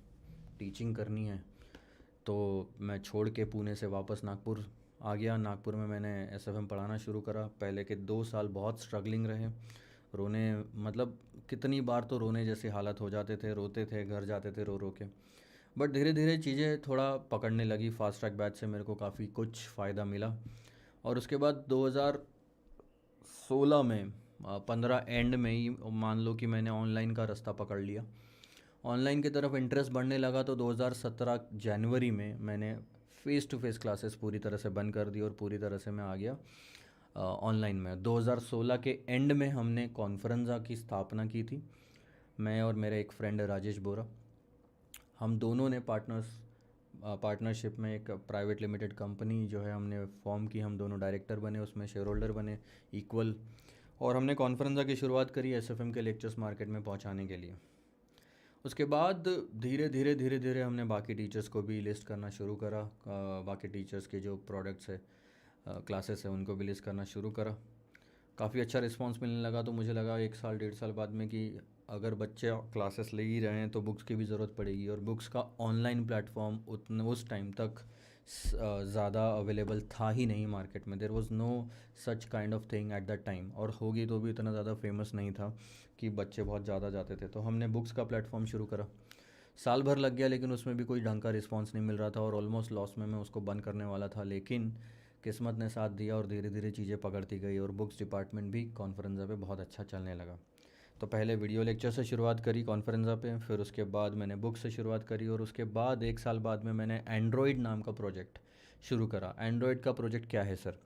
टीचिंग करनी है, तो मैं छोड़ के पुणे से वापस नागपुर आ गया। नागपुर में मैंने एसएफएम पढ़ाना शुरू करा। पहले के 2 साल बहुत स्ट्रगलिंग रहे, रोने, मतलब कितनी बार तो रोने जैसी हालत हो जाते थे, रोते थे, घर जाते थे रो रो के। बट धीरे धीरे चीज़ें थोड़ा पकड़ने लगी। फास्ट ट्रैक बैच से मेरे को काफ़ी कुछ फ़ायदा मिला। और उसके बाद 2016 में 15 एंड में ही मान लो कि मैंने ऑनलाइन का रास्ता पकड़ लिया। ऑनलाइन की तरफ इंटरेस्ट बढ़ने लगा तो 2017 जनवरी में मैंने फ़ेस टू फेस क्लासेस पूरी तरह से बंद कर दी और पूरी तरह से मैं आ गया ऑनलाइन में। 2016 के एंड में हमने कॉन्फ्रेंजा की स्थापना की थी, मैं और मेरा एक फ्रेंड राजेश बोरा। हम दोनों ने पार्टनरशिप में एक प्राइवेट लिमिटेड कंपनी जो है हमने फॉर्म की। हम दोनों डायरेक्टर बने, उसमें शेयर होल्डर बने इक्वल। और हमने कॉन्फ्रेंजा की शुरुआत करी एसएफएम के लेक्चर्स मार्केट में पहुंचाने के लिए। उसके बाद धीरे धीरे हमने बाकी टीचर्स को भी लिस्ट करना शुरू करा। बाकी टीचर्स के जो प्रोडक्ट्स है, क्लासेस है, उनको भी लिस्ट करना शुरू करा। काफ़ी अच्छा रिस्पांस मिलने लगा। तो मुझे लगा 1 साल 1.5 साल बाद में कि अगर बच्चे क्लासेस ले ही रहे हैं तो बुक्स की भी ज़रूरत पड़ेगी। और बुक्स का ऑनलाइन प्लेटफॉर्म उतने उस टाइम तक ज़्यादा अवेलेबल था ही नहीं मार्केट में। There was no such kind of thing at that time, और होगी तो भी इतना ज़्यादा फेमस नहीं था कि बच्चे बहुत ज़्यादा जाते थे। तो हमने बुक्स का प्लेटफॉर्म शुरू करा। साल भर लग गया लेकिन उसमें भी कोई ढंग का रिस्पॉन्स नहीं मिल रहा था और ऑलमोस्ट लॉस में मैं उसको बंद करने वाला था। लेकिन किस्मत ने साथ दिया और धीरे धीरे चीज़ें पकड़ती गई और बुक्स डिपार्टमेंट भी कॉन्फ्रेंजा पे बहुत अच्छा चलने लगा। तो पहले वीडियो लेक्चर से शुरुआत करी कॉन्फ्रेंजा पे, फिर उसके बाद मैंने बुक्स से शुरुआत करी, और उसके बाद 1 साल बाद में मैंने एंड्रॉयड नाम का प्रोजेक्ट शुरू करा। एंड्रॉयड का प्रोजेक्ट क्या है सर?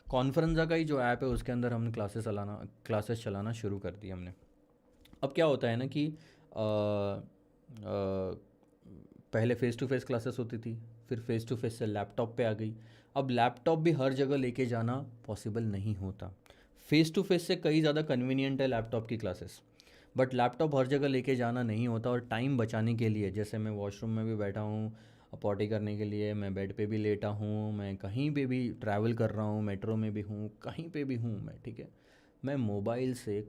कॉन्फ्रेंजा का ही जो ऐप है उसके अंदर हमने क्लासेस चलाना शुरू कर दी हमने। अब क्या होता है ना कि पहले फ़ेस टू फेस क्लासेस होती थी, फिर फ़ेस टू फेस से लैपटॉप पे आ गई। अब लैपटॉप भी हर जगह लेके जाना पॉसिबल नहीं होता। फ़ेस टू फेस से कई ज़्यादा कन्वीनियंट है लैपटॉप की क्लासेस, बट लैपटॉप हर जगह लेके जाना नहीं होता। और टाइम बचाने के लिए, जैसे मैं वॉशरूम में भी बैठा हूँ पॉटी करने के लिए, मैं बेड पे भी लेटा हूँ, मैं कहीं पे भी ट्रैवल कर रहा हूँ, मेट्रो में भी हूँ, कहीं पे भी हूँ मैं, ठीक है, मैं मोबाइल से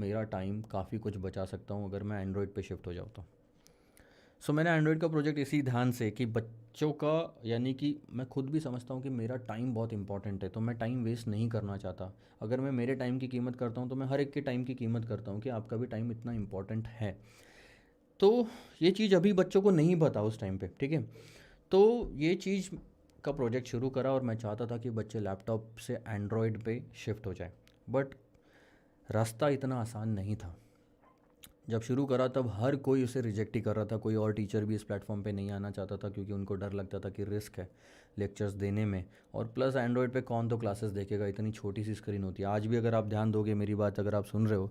मेरा टाइम काफ़ी कुछ बचा सकता हूँ अगर मैं एंड्रॉयड पे शिफ्ट हो जाऊँ तो। सो मैंने एंड्रॉयड का प्रोजेक्ट इसी ध्यान से कि बच्चों का, यानी कि मैं खुद भी समझता हूँ कि मेरा टाइम बहुत इंपॉर्टेंट है, तो मैं टाइम वेस्ट नहीं करना चाहता। अगर मैं मेरे टाइम की कीमत करता हूँ तो मैं हर एक के टाइम की कीमत करता हूँ कि आपका भी टाइम इतना इंपॉर्टेंट है। तो ये चीज़ अभी बच्चों को नहीं पता उस टाइम पे, ठीक है। तो ये चीज़ का प्रोजेक्ट शुरू करा और मैं चाहता था कि बच्चे लैपटॉप से एंड्रॉयड पे शिफ्ट हो जाए। बट रास्ता इतना आसान नहीं था। जब शुरू करा तब हर कोई उसे रिजेक्ट ही कर रहा था। कोई और टीचर भी इस प्लेटफॉर्म पे नहीं आना चाहता था क्योंकि उनको डर लगता था कि रिस्क है लेक्चर्स देने में। और प्लस एंड्रॉयड पे कौन तो क्लासेस देखेगा, इतनी छोटी सी स्क्रीन होती है। आज भी अगर आप ध्यान दोगे, मेरी बात अगर आप सुन रहे हो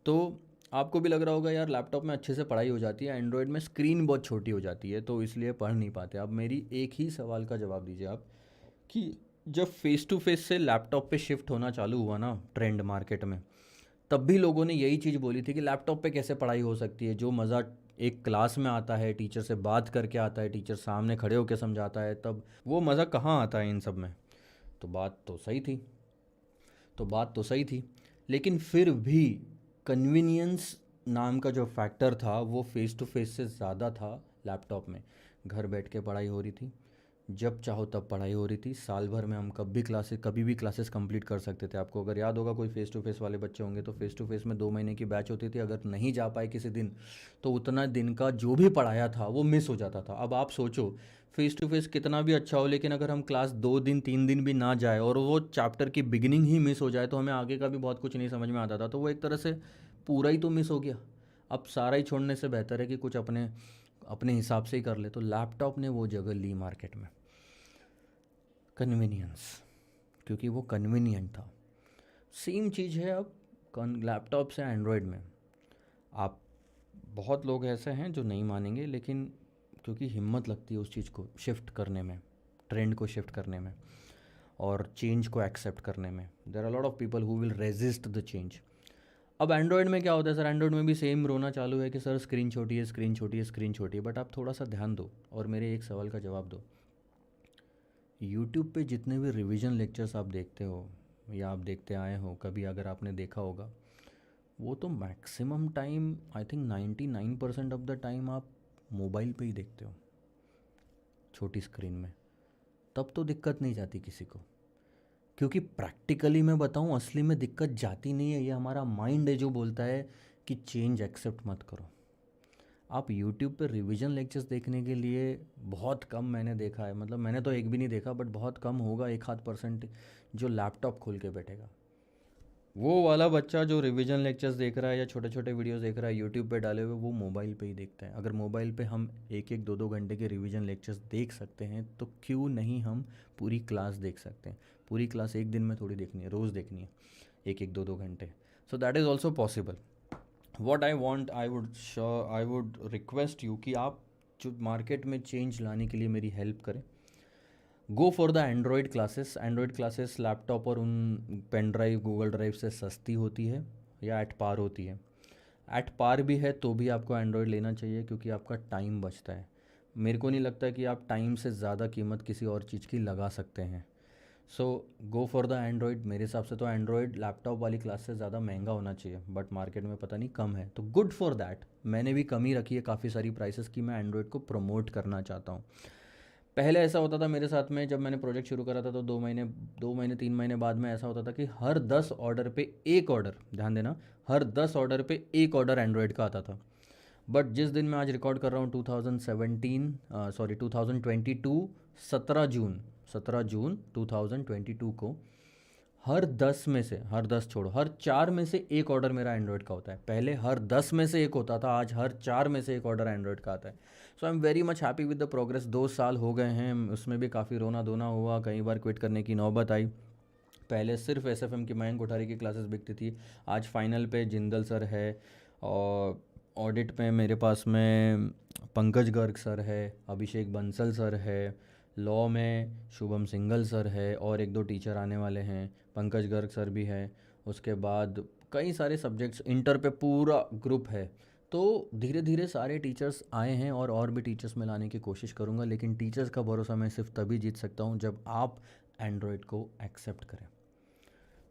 तो आपको भी लग रहा होगा यार लैपटॉप में अच्छे से पढ़ाई हो जाती है, एंड्रॉयड में स्क्रीन बहुत छोटी हो जाती है तो इसलिए पढ़ नहीं पाते। अब मेरी एक ही सवाल का जवाब दीजिए आप कि जब फेस टू फेस से लैपटॉप पे शिफ्ट होना चालू हुआ ना ट्रेंड मार्केट में, तब भी लोगों ने यही चीज़ बोली थी कि लैपटॉप पे कैसे पढ़ाई हो सकती है। जो मज़ा एक क्लास में आता है, टीचर से बात करके आता है, टीचर सामने खड़े होकर समझाता है, तब वो मज़ा कहाँ आता है इन सब में। तो बात तो सही थी, लेकिन फिर भी कन्वीनियंस नाम का जो फैक्टर था वो फेस टू फेस से ज़्यादा था लैपटॉप में। घर बैठ के पढ़ाई हो रही थी, जब चाहो तब पढ़ाई हो रही थी। साल भर में हम कभी भी क्लासेस कंप्लीट कर सकते थे। आपको अगर याद होगा, कोई फ़ेस टू फेस वाले बच्चे होंगे तो फ़ेस टू फेस में 2 महीने की बैच होती थी। अगर नहीं जा पाए किसी दिन तो उतना दिन का जो भी पढ़ाया था वो मिस हो जाता था। अब आप सोचो, फ़ेस टू फेस कितना भी अच्छा हो लेकिन अगर हम क्लास 2 दिन 3 दिन भी ना जाए और वो चैप्टर की बिगिनिंग ही मिस हो जाए तो हमें आगे का भी बहुत कुछ नहीं समझ में आता था। तो वो एक तरह से पूरा ही तो मिस हो गया। अब सारा ही छोड़ने से बेहतर है कि कुछ अपने अपने हिसाब से ही कर ले। तो लैपटॉप ने वो जगह ली मार्केट में, कन्वीनियंस, क्योंकि वो कन्वीनियंट था। सेम चीज़ है अब लैपटॉप से एंड्रॉयड में। आप बहुत लोग ऐसे हैं जो नहीं मानेंगे, लेकिन क्योंकि हिम्मत लगती है उस चीज़ को शिफ्ट करने में, ट्रेंड को शिफ्ट करने में और चेंज को एक्सेप्ट करने में, there are lot of people who will resist the change. अब एंड्रॉयड में क्या होता है सर? एंड्रॉयड में भी सेम रोना चालू है कि सर स्क्रीन छोटी है, स्क्रीन छोटी है, स्क्रीन छोटी है। बट आप थोड़ा सा ध्यान दो और मेरे एक सवाल का जवाब दो। यूट्यूब पे जितने भी रिवीजन लेक्चर्स आप देखते हो या आप देखते आए हो, कभी अगर आपने देखा होगा, वो तो maximum time, I think 99% of the time आप मोबाइल पे ही देखते हो, छोटी स्क्रीन में। तब तो दिक्कत नहीं जाती किसी को, क्योंकि प्रैक्टिकली मैं बताऊं असली में दिक्कत जाती नहीं है, ये हमारा माइंड है जो बोलता है कि चेंज एक्सेप्ट मत करो। आप यूट्यूब पर रिवीजन लेक्चर्स देखने के लिए बहुत कम मैंने देखा है, मतलब मैंने तो एक भी नहीं देखा, बट बहुत कम होगा, 1-8% जो लैपटॉप खोल के बैठेगा। वो वाला बच्चा जो रिवीजन लेक्चर्स देख रहा है या छोटे छोटे वीडियोस देख रहा है यूट्यूब पे डाले हुए, वो मोबाइल पे ही देखता है। अगर मोबाइल पे हम 1-1, 2-2 घंटे के रिवीजन लेक्चर्स देख सकते हैं तो क्यों नहीं हम पूरी क्लास देख सकते हैं। पूरी क्लास एक दिन में थोड़ी देखनी है, रोज़ देखनी है 1-1, 2-2 घंटे। So that is also possible. What I want, I would request you कि आप जो मार्केट में चेंज लाने के लिए मेरी हेल्प करें, go for the Android classes. Android classes laptop और उन पेन ड्राइव गूगल ड्राइव से सस्ती होती है या एट पार होती है। एट पार भी है तो भी आपको एंड्रॉयड लेना चाहिए, क्योंकि आपका टाइम बचता है। मेरे को नहीं लगता कि आप टाइम से ज़्यादा कीमत किसी और चीज़ की लगा सकते हैं। सो गो फॉर द एंड्रॉयड। मेरे हिसाब से तो एंड्रॉयड लैपटॉप वाली क्लास से ज़्यादा महंगा होना चाहिए, बट मार्केट में पता नहीं कम है, तो गुड फॉर दैट। मैंने भी कमी रखी है काफ़ी सारी प्राइसेस की, मैं एंड्रॉयड को प्रमोट करना चाहता हूँ। पहले ऐसा होता था मेरे साथ में, जब मैंने प्रोजेक्ट शुरू करा था तो 2 महीने 3 महीने बाद में ऐसा होता था कि हर 10 ऑर्डर पे एक ऑर्डर, ध्यान देना, हर 10 ऑर्डर पे एक ऑर्डर एंड्रॉयड का आता था। बट जिस दिन मैं आज रिकॉर्ड कर रहा हूँ 2022, 17 जून 2022 को, हर 10 छोड़ो, हर 4 में से एक ऑर्डर मेरा एंड्रॉयड का होता है। पहले हर 10 में से एक होता था, आज हर 4 में से एक ऑर्डर एंड्रॉयड का आता है। So I am very much happy with the progress. 2 साल हो गए हैं, उसमें भी काफ़ी रोना धोना हुआ, कई बार क्विट करने की नौबत आई। पहले सिर्फ एसएफएम की मयंक कोठारी की क्लासेस बिकती थी, आज फाइनल पे जिंदल सर है, और ऑडिट में मेरे पास में पंकज गर्ग सर है, अभिषेक बंसल सर है, लॉ में शुभम सिंगल सर है, और 1-2 टीचर आने वाले हैं, पंकज गर्ग सर भी है। उसके बाद कई सारे सब्जेक्ट्स, इंटर पे पूरा ग्रुप है। तो धीरे धीरे सारे टीचर्स आए हैं, और भी टीचर्स में लाने की कोशिश करूँगा, लेकिन टीचर्स का भरोसा मैं सिर्फ तभी जीत सकता हूँ जब आप एंड्रॉयड को एक्सेप्ट करें।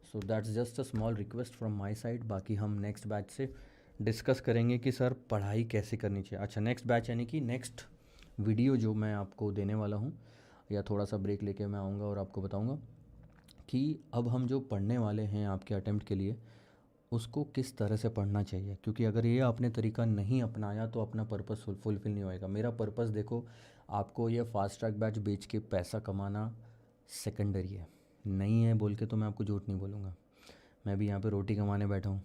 So that's just a small request from my side. बाकी हम नेक्स्ट बैच से डिस्कस करेंगे कि सर पढ़ाई कैसे करनी चाहिए। अच्छा, नेक्स्ट बैच यानी कि नेक्स्ट वीडियो जो मैं आपको देने वाला हूँ, या थोड़ा सा ब्रेक लेके मैं आऊँगा और आपको बताऊँगा कि अब हम जो पढ़ने वाले हैं आपके अटेम्प्ट के लिए, उसको किस तरह से पढ़ना चाहिए। क्योंकि अगर ये आपने तरीका नहीं अपनाया तो अपना पर्पस फुलफिल नहीं होएगा। मेरा पर्पस देखो, आपको ये फास्ट ट्रैक बैच बेच के पैसा कमाना सेकेंडरी है, नहीं है बोल के तो मैं आपको झूठ नहीं बोलूँगा। मैं भी यहाँ पे रोटी कमाने बैठा हूँ,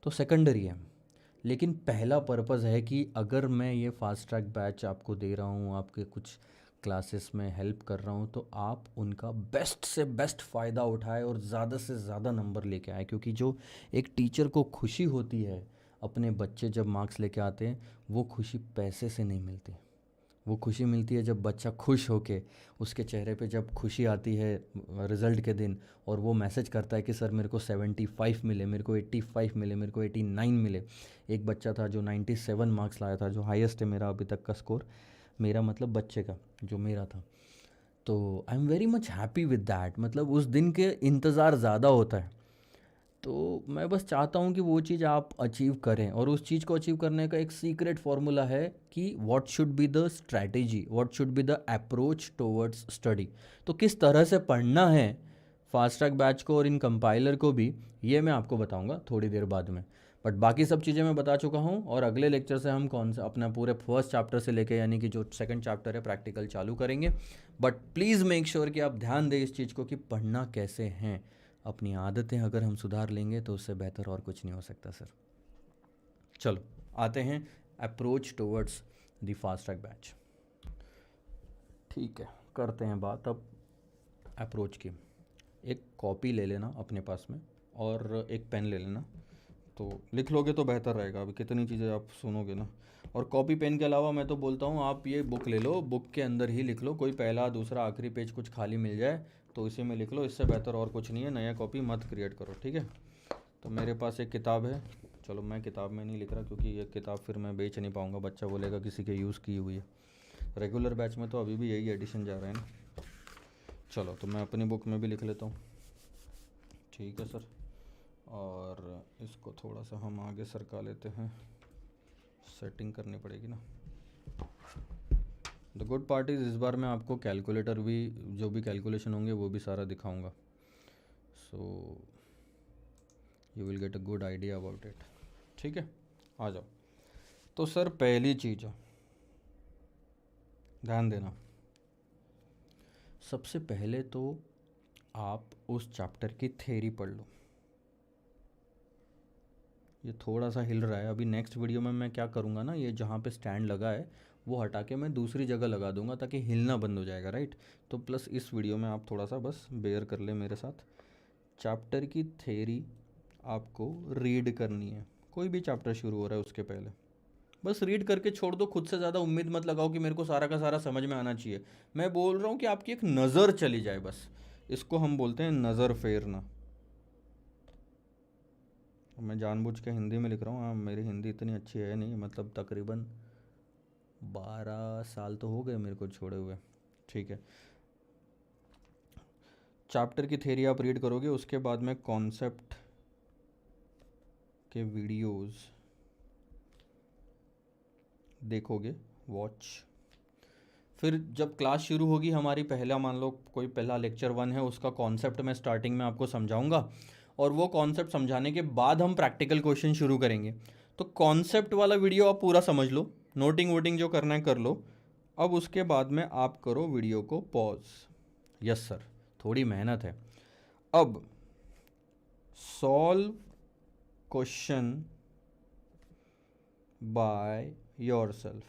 तो सेकेंडरी है। लेकिन पहला पर्पज़ है कि अगर मैं ये फास्ट ट्रैक बैच आपको दे रहा हूँ, आपके कुछ क्लासेस में हेल्प कर रहा हूँ, तो आप उनका बेस्ट से बेस्ट फ़ायदा उठाएं और ज़्यादा से ज़्यादा नंबर लेके आए। क्योंकि जो एक टीचर को खुशी होती है अपने बच्चे जब मार्क्स लेके आते हैं, वो खुशी पैसे से नहीं मिलती। वो खुशी मिलती है जब बच्चा खुश होके, उसके चेहरे पे जब खुशी आती है रिज़ल्ट के दिन, और वो मैसेज करता है कि सर मेरे को 75 मिले, मेरे को 85 मिले, मेरे को 89 मिले। एक बच्चा था जो 97 मार्क्स लाया था, जो हाईएस्ट है मेरा अभी तक का स्कोर, मेरा मतलब बच्चे का, जो मेरा था। तो आई am very much happy with that. मतलब उस दिन के इंतज़ार ज़्यादा होता है। तो मैं बस चाहता हूँ कि वो चीज़ आप अचीव करें, और उस चीज़ को अचीव करने का एक सीक्रेट फार्मूला है कि what should be the strategy, what should be the approach towards study. तो किस तरह से पढ़ना है फास्ट ट्रैक बैच को और इन कंपाइलर को भी, ये मैं आपको बताऊंगा थोड़ी देर बाद में। बट बाकी सब चीज़ें मैं बता चुका हूँ, और अगले लेक्चर से हम कौन सा अपना पूरे फर्स्ट चैप्टर से लेके, यानी कि जो सेकंड चैप्टर है, प्रैक्टिकल चालू करेंगे। बट प्लीज़ मेक श्योर कि आप ध्यान दें इस चीज़ को कि पढ़ना कैसे हैं। अपनी आदतें अगर हम सुधार लेंगे तो उससे बेहतर और कुछ नहीं हो सकता सर। चलो आते हैं approach towards the fast track batch. ठीक है, करते हैं बात अब अप्रोच की। एक कॉपी ले लेना अपने पास में, और एक पेन ले लेना, तो लिख लोगे तो बेहतर रहेगा। अभी कितनी चीज़ें आप सुनोगे ना। और कॉपी पेन के अलावा मैं तो बोलता हूँ आप ये बुक ले लो, बुक के अंदर ही लिख लो, कोई पहला दूसरा आखिरी पेज कुछ खाली मिल जाए तो इसी में लिख लो, इससे बेहतर और कुछ नहीं है। नया कॉपी मत क्रिएट करो, ठीक है। तो मेरे पास एक किताब है, चलो मैं किताब में नहीं लिख रहा क्योंकि ये किताब फिर मैं बेच नहीं पाऊँगा, बच्चा बोलेगा किसी के यूज़ की हुई है। रेगुलर बैच में तो अभी भी यही एडिशन जा रहा है ना। चलो तो मैं अपनी बुक में भी लिख लेता हूँ, ठीक है सर। और इसको थोड़ा सा हम आगे सरका लेते हैं, सेटिंग करनी पड़ेगी ना। द गुड पार्ट इज़ इस बार मैं आपको कैलकुलेटर भी, जो भी कैलकुलेशन होंगे वो भी सारा दिखाऊंगा। So you will get a good idea about it. ठीक है, आ जाओ। तो सर पहली चीज़ ध्यान देना, सबसे पहले तो आप उस चैप्टर की थ्योरी पढ़ लो। ये थोड़ा सा हिल रहा है, अभी नेक्स्ट वीडियो में मैं क्या करूँगा ना, ये जहाँ पे स्टैंड लगा है वो हटा के मैं दूसरी जगह लगा दूंगा ताकि हिलना बंद हो जाएगा, राइट। तो प्लस इस वीडियो में आप थोड़ा सा बस बेयर कर ले मेरे साथ। चैप्टर की थ्योरी आपको रीड करनी है, कोई भी चैप्टर शुरू हो रहा है उसके पहले बस रीड करके छोड़ दो। खुद से ज़्यादा उम्मीद मत लगाओ कि मेरे को सारा का सारा समझ में आना चाहिए। मैं बोल रहा हूँ कि आपकी एक नज़र चली जाए बस, इसको हम बोलते हैं नज़र फेरना। मैं जानबूझ के हिंदी में लिख रहा हूँ, हाँ मेरी हिंदी इतनी अच्छी है नहीं, मतलब तकरीबन 12 साल तो हो गए मेरे को छोड़े हुए। ठीक है, चैप्टर की थ्योरी आप रीड करोगे, उसके बाद में कॉन्सेप्ट के वीडियोस देखोगे, वॉच। फिर जब क्लास शुरू होगी हमारी, पहला मान लो कोई पहला लेक्चर 1 है, उसका कॉन्सेप्ट मैं स्टार्टिंग में आपको समझाऊंगा और वो कॉन्सेप्ट समझाने के बाद हम प्रैक्टिकल क्वेश्चन शुरू करेंगे। तो कॉन्सेप्ट वाला वीडियो आप पूरा समझ लो, नोटिंग वोटिंग जो करना है कर लो। अब उसके बाद में आप करो वीडियो को पॉज। यस सर, थोड़ी मेहनत है। अब सॉल्व क्वेश्चन बाय योरसेल्फ।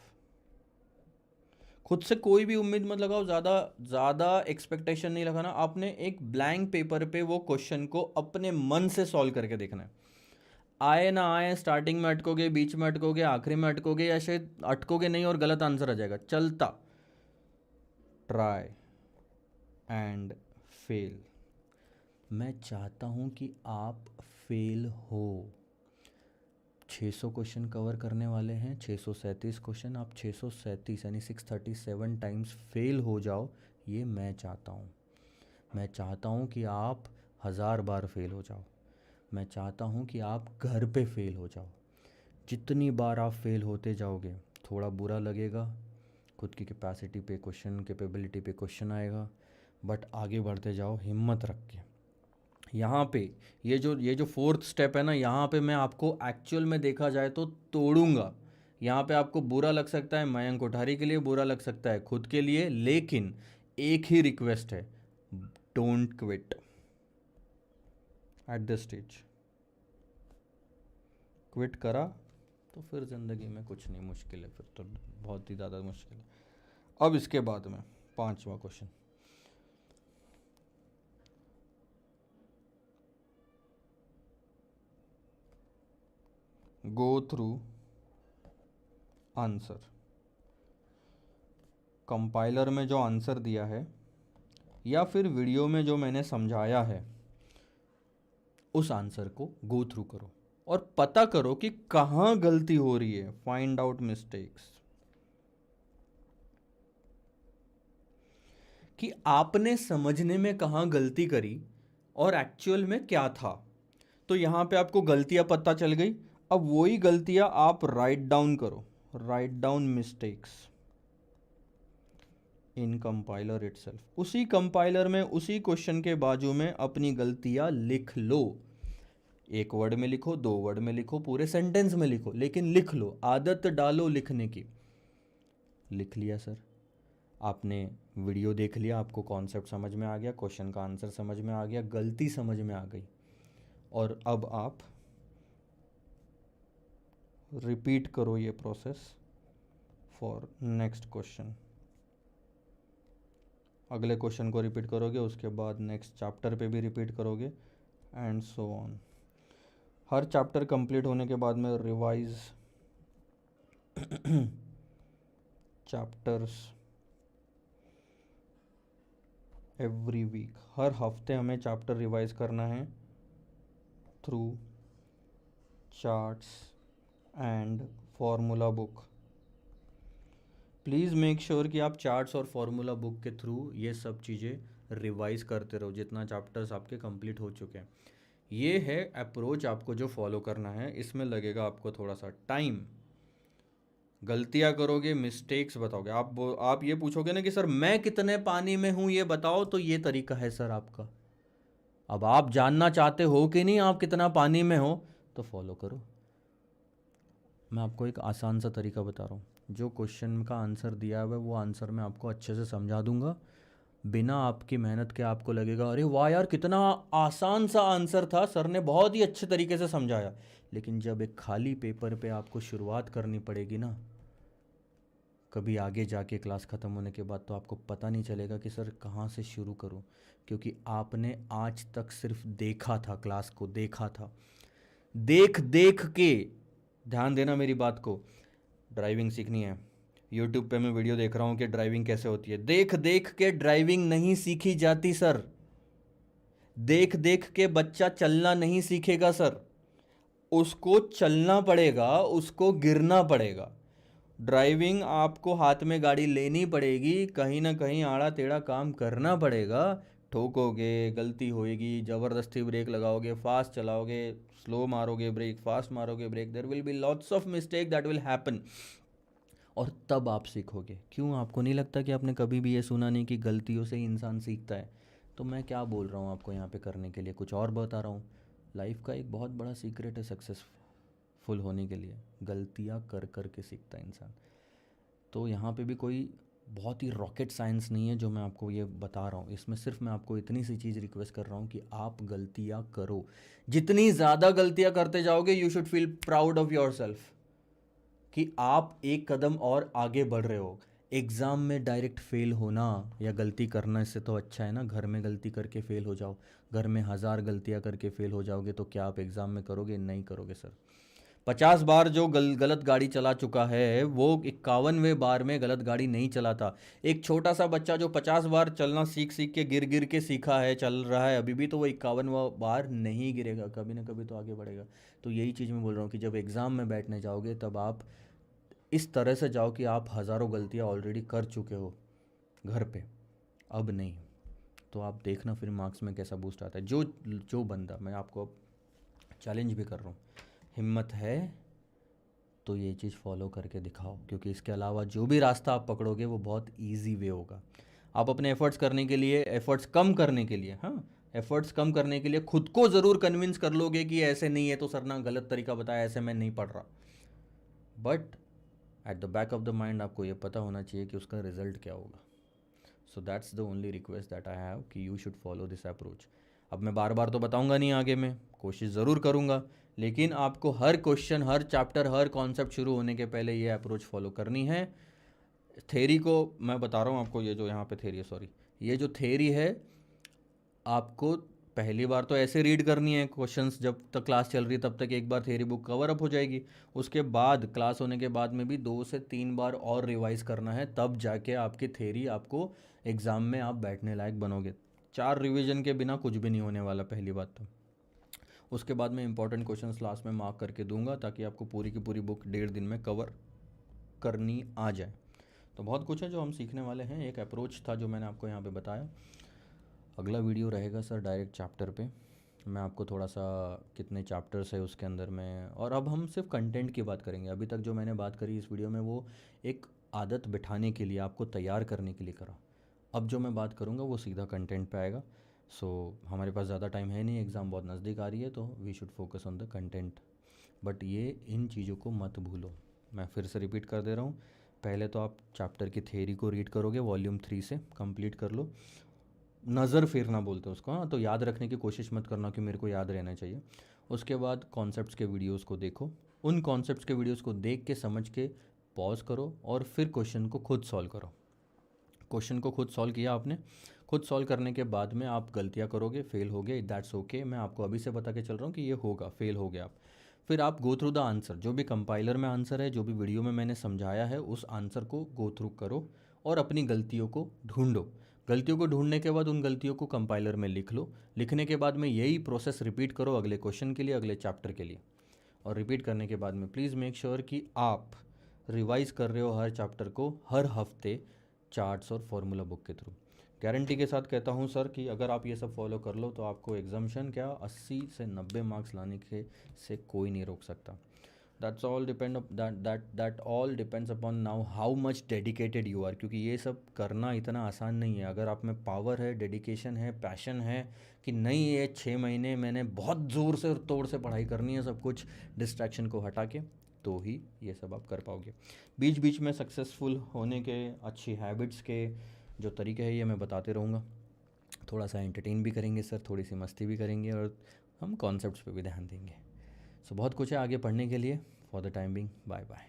खुद से कोई भी उम्मीद मत लगाओ, ज़्यादा ज़्यादा एक्सपेक्टेशन नहीं लगाना। आपने एक ब्लैंक पेपर पे वो क्वेश्चन को अपने मन से सॉल्व करके देखना है। आए ना आए, स्टार्टिंग में अटकोगे, बीच में अटकोगे, आखिरी में अटकोगे, या शायद अटकोगे नहीं और गलत आंसर आ जाएगा, चलता। Try and fail. मैं चाहता हूँ कि आप फेल हो। 600 क्वेश्चन कवर करने वाले हैं, 637 क्वेश्चन, आप 637 यानी 637 टाइम्स फेल हो जाओ, ये मैं चाहता हूँ। मैं चाहता हूँ कि आप 1000 बार फेल हो जाओ। मैं चाहता हूँ कि आप घर पे फेल हो जाओ। जितनी बार आप फेल होते जाओगे थोड़ा बुरा लगेगा, खुद की कैपेसिटी पे क्वेश्चन, कैपेबिलिटी पे क्वेश्चन आएगा, बट आगे बढ़ते जाओ हिम्मत रख के। यहाँ पे ये जो फोर्थ स्टेप है ना, यहाँ पे मैं आपको एक्चुअल में देखा जाए तो तोड़ूंगा। यहाँ पे आपको बुरा लग सकता है, मयंक कोठारी के लिए बुरा लग सकता है, खुद के लिए, लेकिन एक ही रिक्वेस्ट है, don't quit at this stage. Quit करा तो फिर ज़िंदगी में कुछ नहीं, मुश्किल है, फिर तो बहुत ही ज़्यादा मुश्किल है। अब इसके बाद में 5वां question, go through answer. Compiler में जो आंसर दिया है या फिर वीडियो में जो मैंने समझाया है, उस आंसर को गो थ्रू करो और पता करो कि कहाँ गलती हो रही है। फाइंड आउट मिस्टेक्स, कि आपने समझने में कहाँ गलती करी और एक्चुअल में क्या था। तो यहाँ पे आपको गलतियाँ पता चल गई। अब वही गलतियाँ आप राइट डाउन करो, write down mistakes in compiler itself. उसी कंपाइलर में उसी क्वेश्चन के बाजू में अपनी गलतियाँ लिख लो। 1 वर्ड में लिखो, 2 वर्ड में लिखो, पूरे सेंटेंस में लिखो, लेकिन लिख लो, आदत डालो लिखने की। लिख लिया सर, आपने वीडियो देख लिया, आपको कॉन्सेप्ट समझ में आ गया, क्वेश्चन का आंसर समझ में आ गया, गलती समझ में आ गई, और अब आप रिपीट करो ये प्रोसेस फॉर नेक्स्ट क्वेश्चन। अगले क्वेश्चन को रिपीट करोगे, उसके बाद नेक्स्ट चैप्टर पे भी रिपीट करोगे, and so on. Her chapter complete होने के बाद में रिवाइज चैप्टर्स एवरी वीक। हर हफ्ते हमें चैप्टर रिवाइज करना है through charts and formula book. Please make sure कि आप चार्ट्स और फॉर्मूला बुक के थ्रू ये सब चीज़ें रिवाइज करते रहो जितना चैप्टर्स आपके कंप्लीट हो चुके हैं। ये है अप्रोच आपको जो फॉलो करना है। इसमें लगेगा आपको थोड़ा सा टाइम, गलतियाँ करोगे, मिस्टेक्स बताओगे। आप ये पूछोगे ना कि सर मैं कितने पानी में हूँ ये बताओ, तो ये तरीका है सर आपका। अब आप जानना चाहते हो कि नहीं आप कितना पानी में हो, तो फॉलो करो। मैं आपको एक आसान सा तरीका बता रहा हूँ, जो क्वेश्चन का आंसर दिया हुआ है वो आंसर मैं आपको अच्छे से समझा दूंगा, बिना आपकी मेहनत के। आपको लगेगा अरे वाह यार कितना आसान सा आंसर था, सर ने बहुत ही अच्छे तरीके से समझाया। लेकिन जब एक खाली पेपर पे आपको शुरुआत करनी पड़ेगी ना, कभी आगे जाके क्लास ख़त्म होने के बाद, तो आपको पता नहीं चलेगा कि सर कहाँ से शुरू करूँ, क्योंकि आपने आज तक सिर्फ देखा था, क्लास को देखा था, देख देख के। ध्यान देना मेरी बात को, ड्राइविंग सीखनी है, यूट्यूब पे मैं वीडियो देख रहा हूँ कि ड्राइविंग कैसे होती है, देख देख के ड्राइविंग नहीं सीखी जाती सर। देख देख के बच्चा चलना नहीं सीखेगा सर, उसको चलना पड़ेगा, उसको गिरना पड़ेगा। ड्राइविंग आपको हाथ में गाड़ी लेनी पड़ेगी, कहीं ना कहीं आड़ा टेढ़ा काम करना पड़ेगा, ठोकोगे, गलती होएगी, ज़बरदस्ती ब्रेक लगाओगे, फास्ट चलाओगे, स्लो मारोगे ब्रेक, फास्ट मारोगे brake, there will be lots of mistake that will happen, और तब आप सीखोगे। क्यों, आपको नहीं लगता कि आपने कभी भी ये सुना नहीं कि गलतियों से ही इंसान सीखता है? तो मैं क्या बोल रहा हूँ आपको यहाँ पे करने के लिए, कुछ और बता रहा हूँ। लाइफ का एक बहुत बड़ा सीक्रेट है सक्सेसफुल होने के लिए, गलतियाँ कर कर के सीखता है इंसान। तो यहाँ पे भी कोई बहुत ही रॉकेट साइंस नहीं है जो मैं आपको ये बता रहा हूँ, इसमें सिर्फ मैं आपको इतनी सी चीज़ रिक्वेस्ट कर रहा हूँ कि आप गलतियाँ करो। जितनी ज़्यादा गलतियाँ करते जाओगे, you should feel proud of your self कि आप एक कदम और आगे बढ़ रहे हो। एग्ज़ाम में डायरेक्ट फेल होना या गलती करना, इससे तो अच्छा है ना घर में गलती करके फेल हो जाओ। घर में 1000 गलतियाँ करके फेल हो जाओगे तो क्या आप एग्ज़ाम में करोगे? नहीं करोगे सर। 50 बार जो गलत गाड़ी चला चुका है, वो 51वें बार में गलत गाड़ी नहीं चलाता। एक छोटा सा बच्चा जो 50 बार चलना सीख सीख के गिर गिर के सीखा है, चल रहा है अभी भी, तो वो 51वां बार नहीं गिरेगा, कभी ना कभी तो आगे बढ़ेगा। तो यही चीज़ मैं बोल रहा हूँ कि जब एग्ज़ाम में बैठने जाओगे तब आप इस तरह से जाओ कि आप हज़ारों गलतियाँ ऑलरेडी कर चुके हो घर पे, अब नहीं। तो आप देखना फिर मार्क्स में कैसा बूस्ट आता है। जो जो बंदा, मैं आपको अब चैलेंज भी कर रहा हूँ, हिम्मत है तो ये चीज़ फॉलो करके दिखाओ, क्योंकि इसके अलावा जो भी रास्ता आप पकड़ोगे वो बहुत ईजी वे होगा। आप अपने एफ़र्ट्स करने के लिए, एफ़र्ट्स कम करने के लिए, हाँ, एफ़र्ट्स कम करने के लिए खुद को ज़रूर कन्विंस कर लोगे कि ऐसे नहीं है तो सर ना गलत तरीका बताया, ऐसे मैं नहीं पढ़ रहा। But at the back of the mind आपको ये पता होना चाहिए कि उसका रिजल्ट क्या होगा। So that's the only request that I have कि you should follow this approach. अब मैं बार बार तो बताऊंगा नहीं, आगे मैं कोशिश ज़रूर करूंगा, लेकिन आपको हर क्वेश्चन, हर चैप्टर, हर कॉन्सेप्ट शुरू होने के पहले ये अप्रोच फॉलो करनी है। थेरी को मैं बता रहा हूँ आपको, ये जो यहाँ पे थेरी है, सॉरी, ये जो थेरी है, आपको पहली बार तो ऐसे रीड करनी है क्वेश्चंस, जब तक क्लास चल रही है तब तक एक बार थेरी बुक कवर अप हो जाएगी। उसके बाद क्लास होने के बाद में भी 2 से 3 बार और रिवाइज करना है, तब जाके आपकी थेरी आपको एग्ज़ाम में आप बैठने लायक बनोगे। 4 रिवीजन के बिना कुछ भी नहीं होने वाला, पहली बात तो। उसके बाद मैं इंपॉर्टेंट क्वेश्चंस लास्ट में मार्क करके दूंगा, ताकि आपको पूरी की पूरी बुक 1.5 दिन में कवर करनी आ जाए। तो बहुत कुछ है जो हम सीखने वाले हैं, एक अप्रोच था जो मैंने आपको यहाँ पे बताया। अगला वीडियो रहेगा सर डायरेक्ट चैप्टर पे, मैं आपको थोड़ा सा कितने चैप्टर्स है उसके अंदर में, और अब हम सिर्फ कंटेंट की बात करेंगे। अभी तक जो मैंने बात करी इस वीडियो में वो एक आदत बिठाने के लिए, आपको तैयार करने के लिए करा। अब जो मैं बात करूँगा वो सीधा कंटेंट पे आएगा। सो हमारे पास ज़्यादा टाइम है नहीं, एग्ज़ाम बहुत नज़दीक आ रही है, तो we should focus on the content. But ये इन चीज़ों को मत भूलो, मैं फिर से रिपीट कर दे रहा हूँ। पहले तो आप चैप्टर की थ्योरी को रीड करोगे, वॉल्यूम 3 से कंप्लीट कर लो। नज़र फेरना बोलते हैं उसको, हाँ, तो याद रखने की कोशिश मत करना कि मेरे को याद रहना चाहिए। उसके बाद कॉन्सेप्ट्स के वीडियोस को देखो, उन कॉन्सेप्ट्स के वीडियोस को देख के समझ के पॉज करो, और फिर क्वेश्चन को खुद सॉल्व करो। क्वेश्चन को खुद सॉल्व किया आपने, खुद सॉल्व करने के बाद में आप गलतियाँ करोगे, फेल हो गए, दैट्स ओके। मैं आपको अभी से बता के चल रहा हूँ कि ये होगा, फेल हो गया आप। फिर आप गो थ्रू द आंसर, जो भी कंपाइलर में आंसर है, जो भी वीडियो में मैंने समझाया है, उस आंसर को गो थ्रू करो और अपनी गलतियों को ढूंढो। गलतियों को ढूंढने के बाद उन गलतियों को कंपाइलर में लिख लो। लिखने के बाद में यही प्रोसेस रिपीट करो अगले क्वेश्चन के लिए, अगले चैप्टर के लिए। और रिपीट करने के बाद में प्लीज़ मेक श्योर कि आप रिवाइज कर रहे हो हर चैप्टर को हर हफ्ते, चार्ट्स और फॉर्मूला बुक के थ्रू। गारंटी के साथ कहता हूँ सर कि अगर आप ये सब फॉलो कर लो तो आपको एग्जाम्शन क्या 80 से 90 मार्क्स लाने के से कोई नहीं रोक सकता। That's all depend that all depends upon now how much dedicated you are, क्योंकि ये सब करना इतना आसान नहीं है। अगर आप में पावर है, डेडिकेशन है, पैशन है कि नहीं ये 6 महीने मैंने बहुत ज़ोर से और तोड़ से पढ़ाई करनी है, सब कुछ डिस्ट्रैक्शन को हटा के, तो ही ये सब आप कर पाओगे। बीच बीच में सक्सेसफुल होने के, अच्छी हैबिट्स के जो तरीके हैं ये मैं बताते रहूँगा। थोड़ा सा एंटरटेन भी करेंगे सर, थोड़ी सी मस्ती भी करेंगे, और हम कॉन्सेप्ट्स पे भी ध्यान देंगे। सो बहुत कुछ है आगे पढ़ने के लिए। For the time being, bye bye.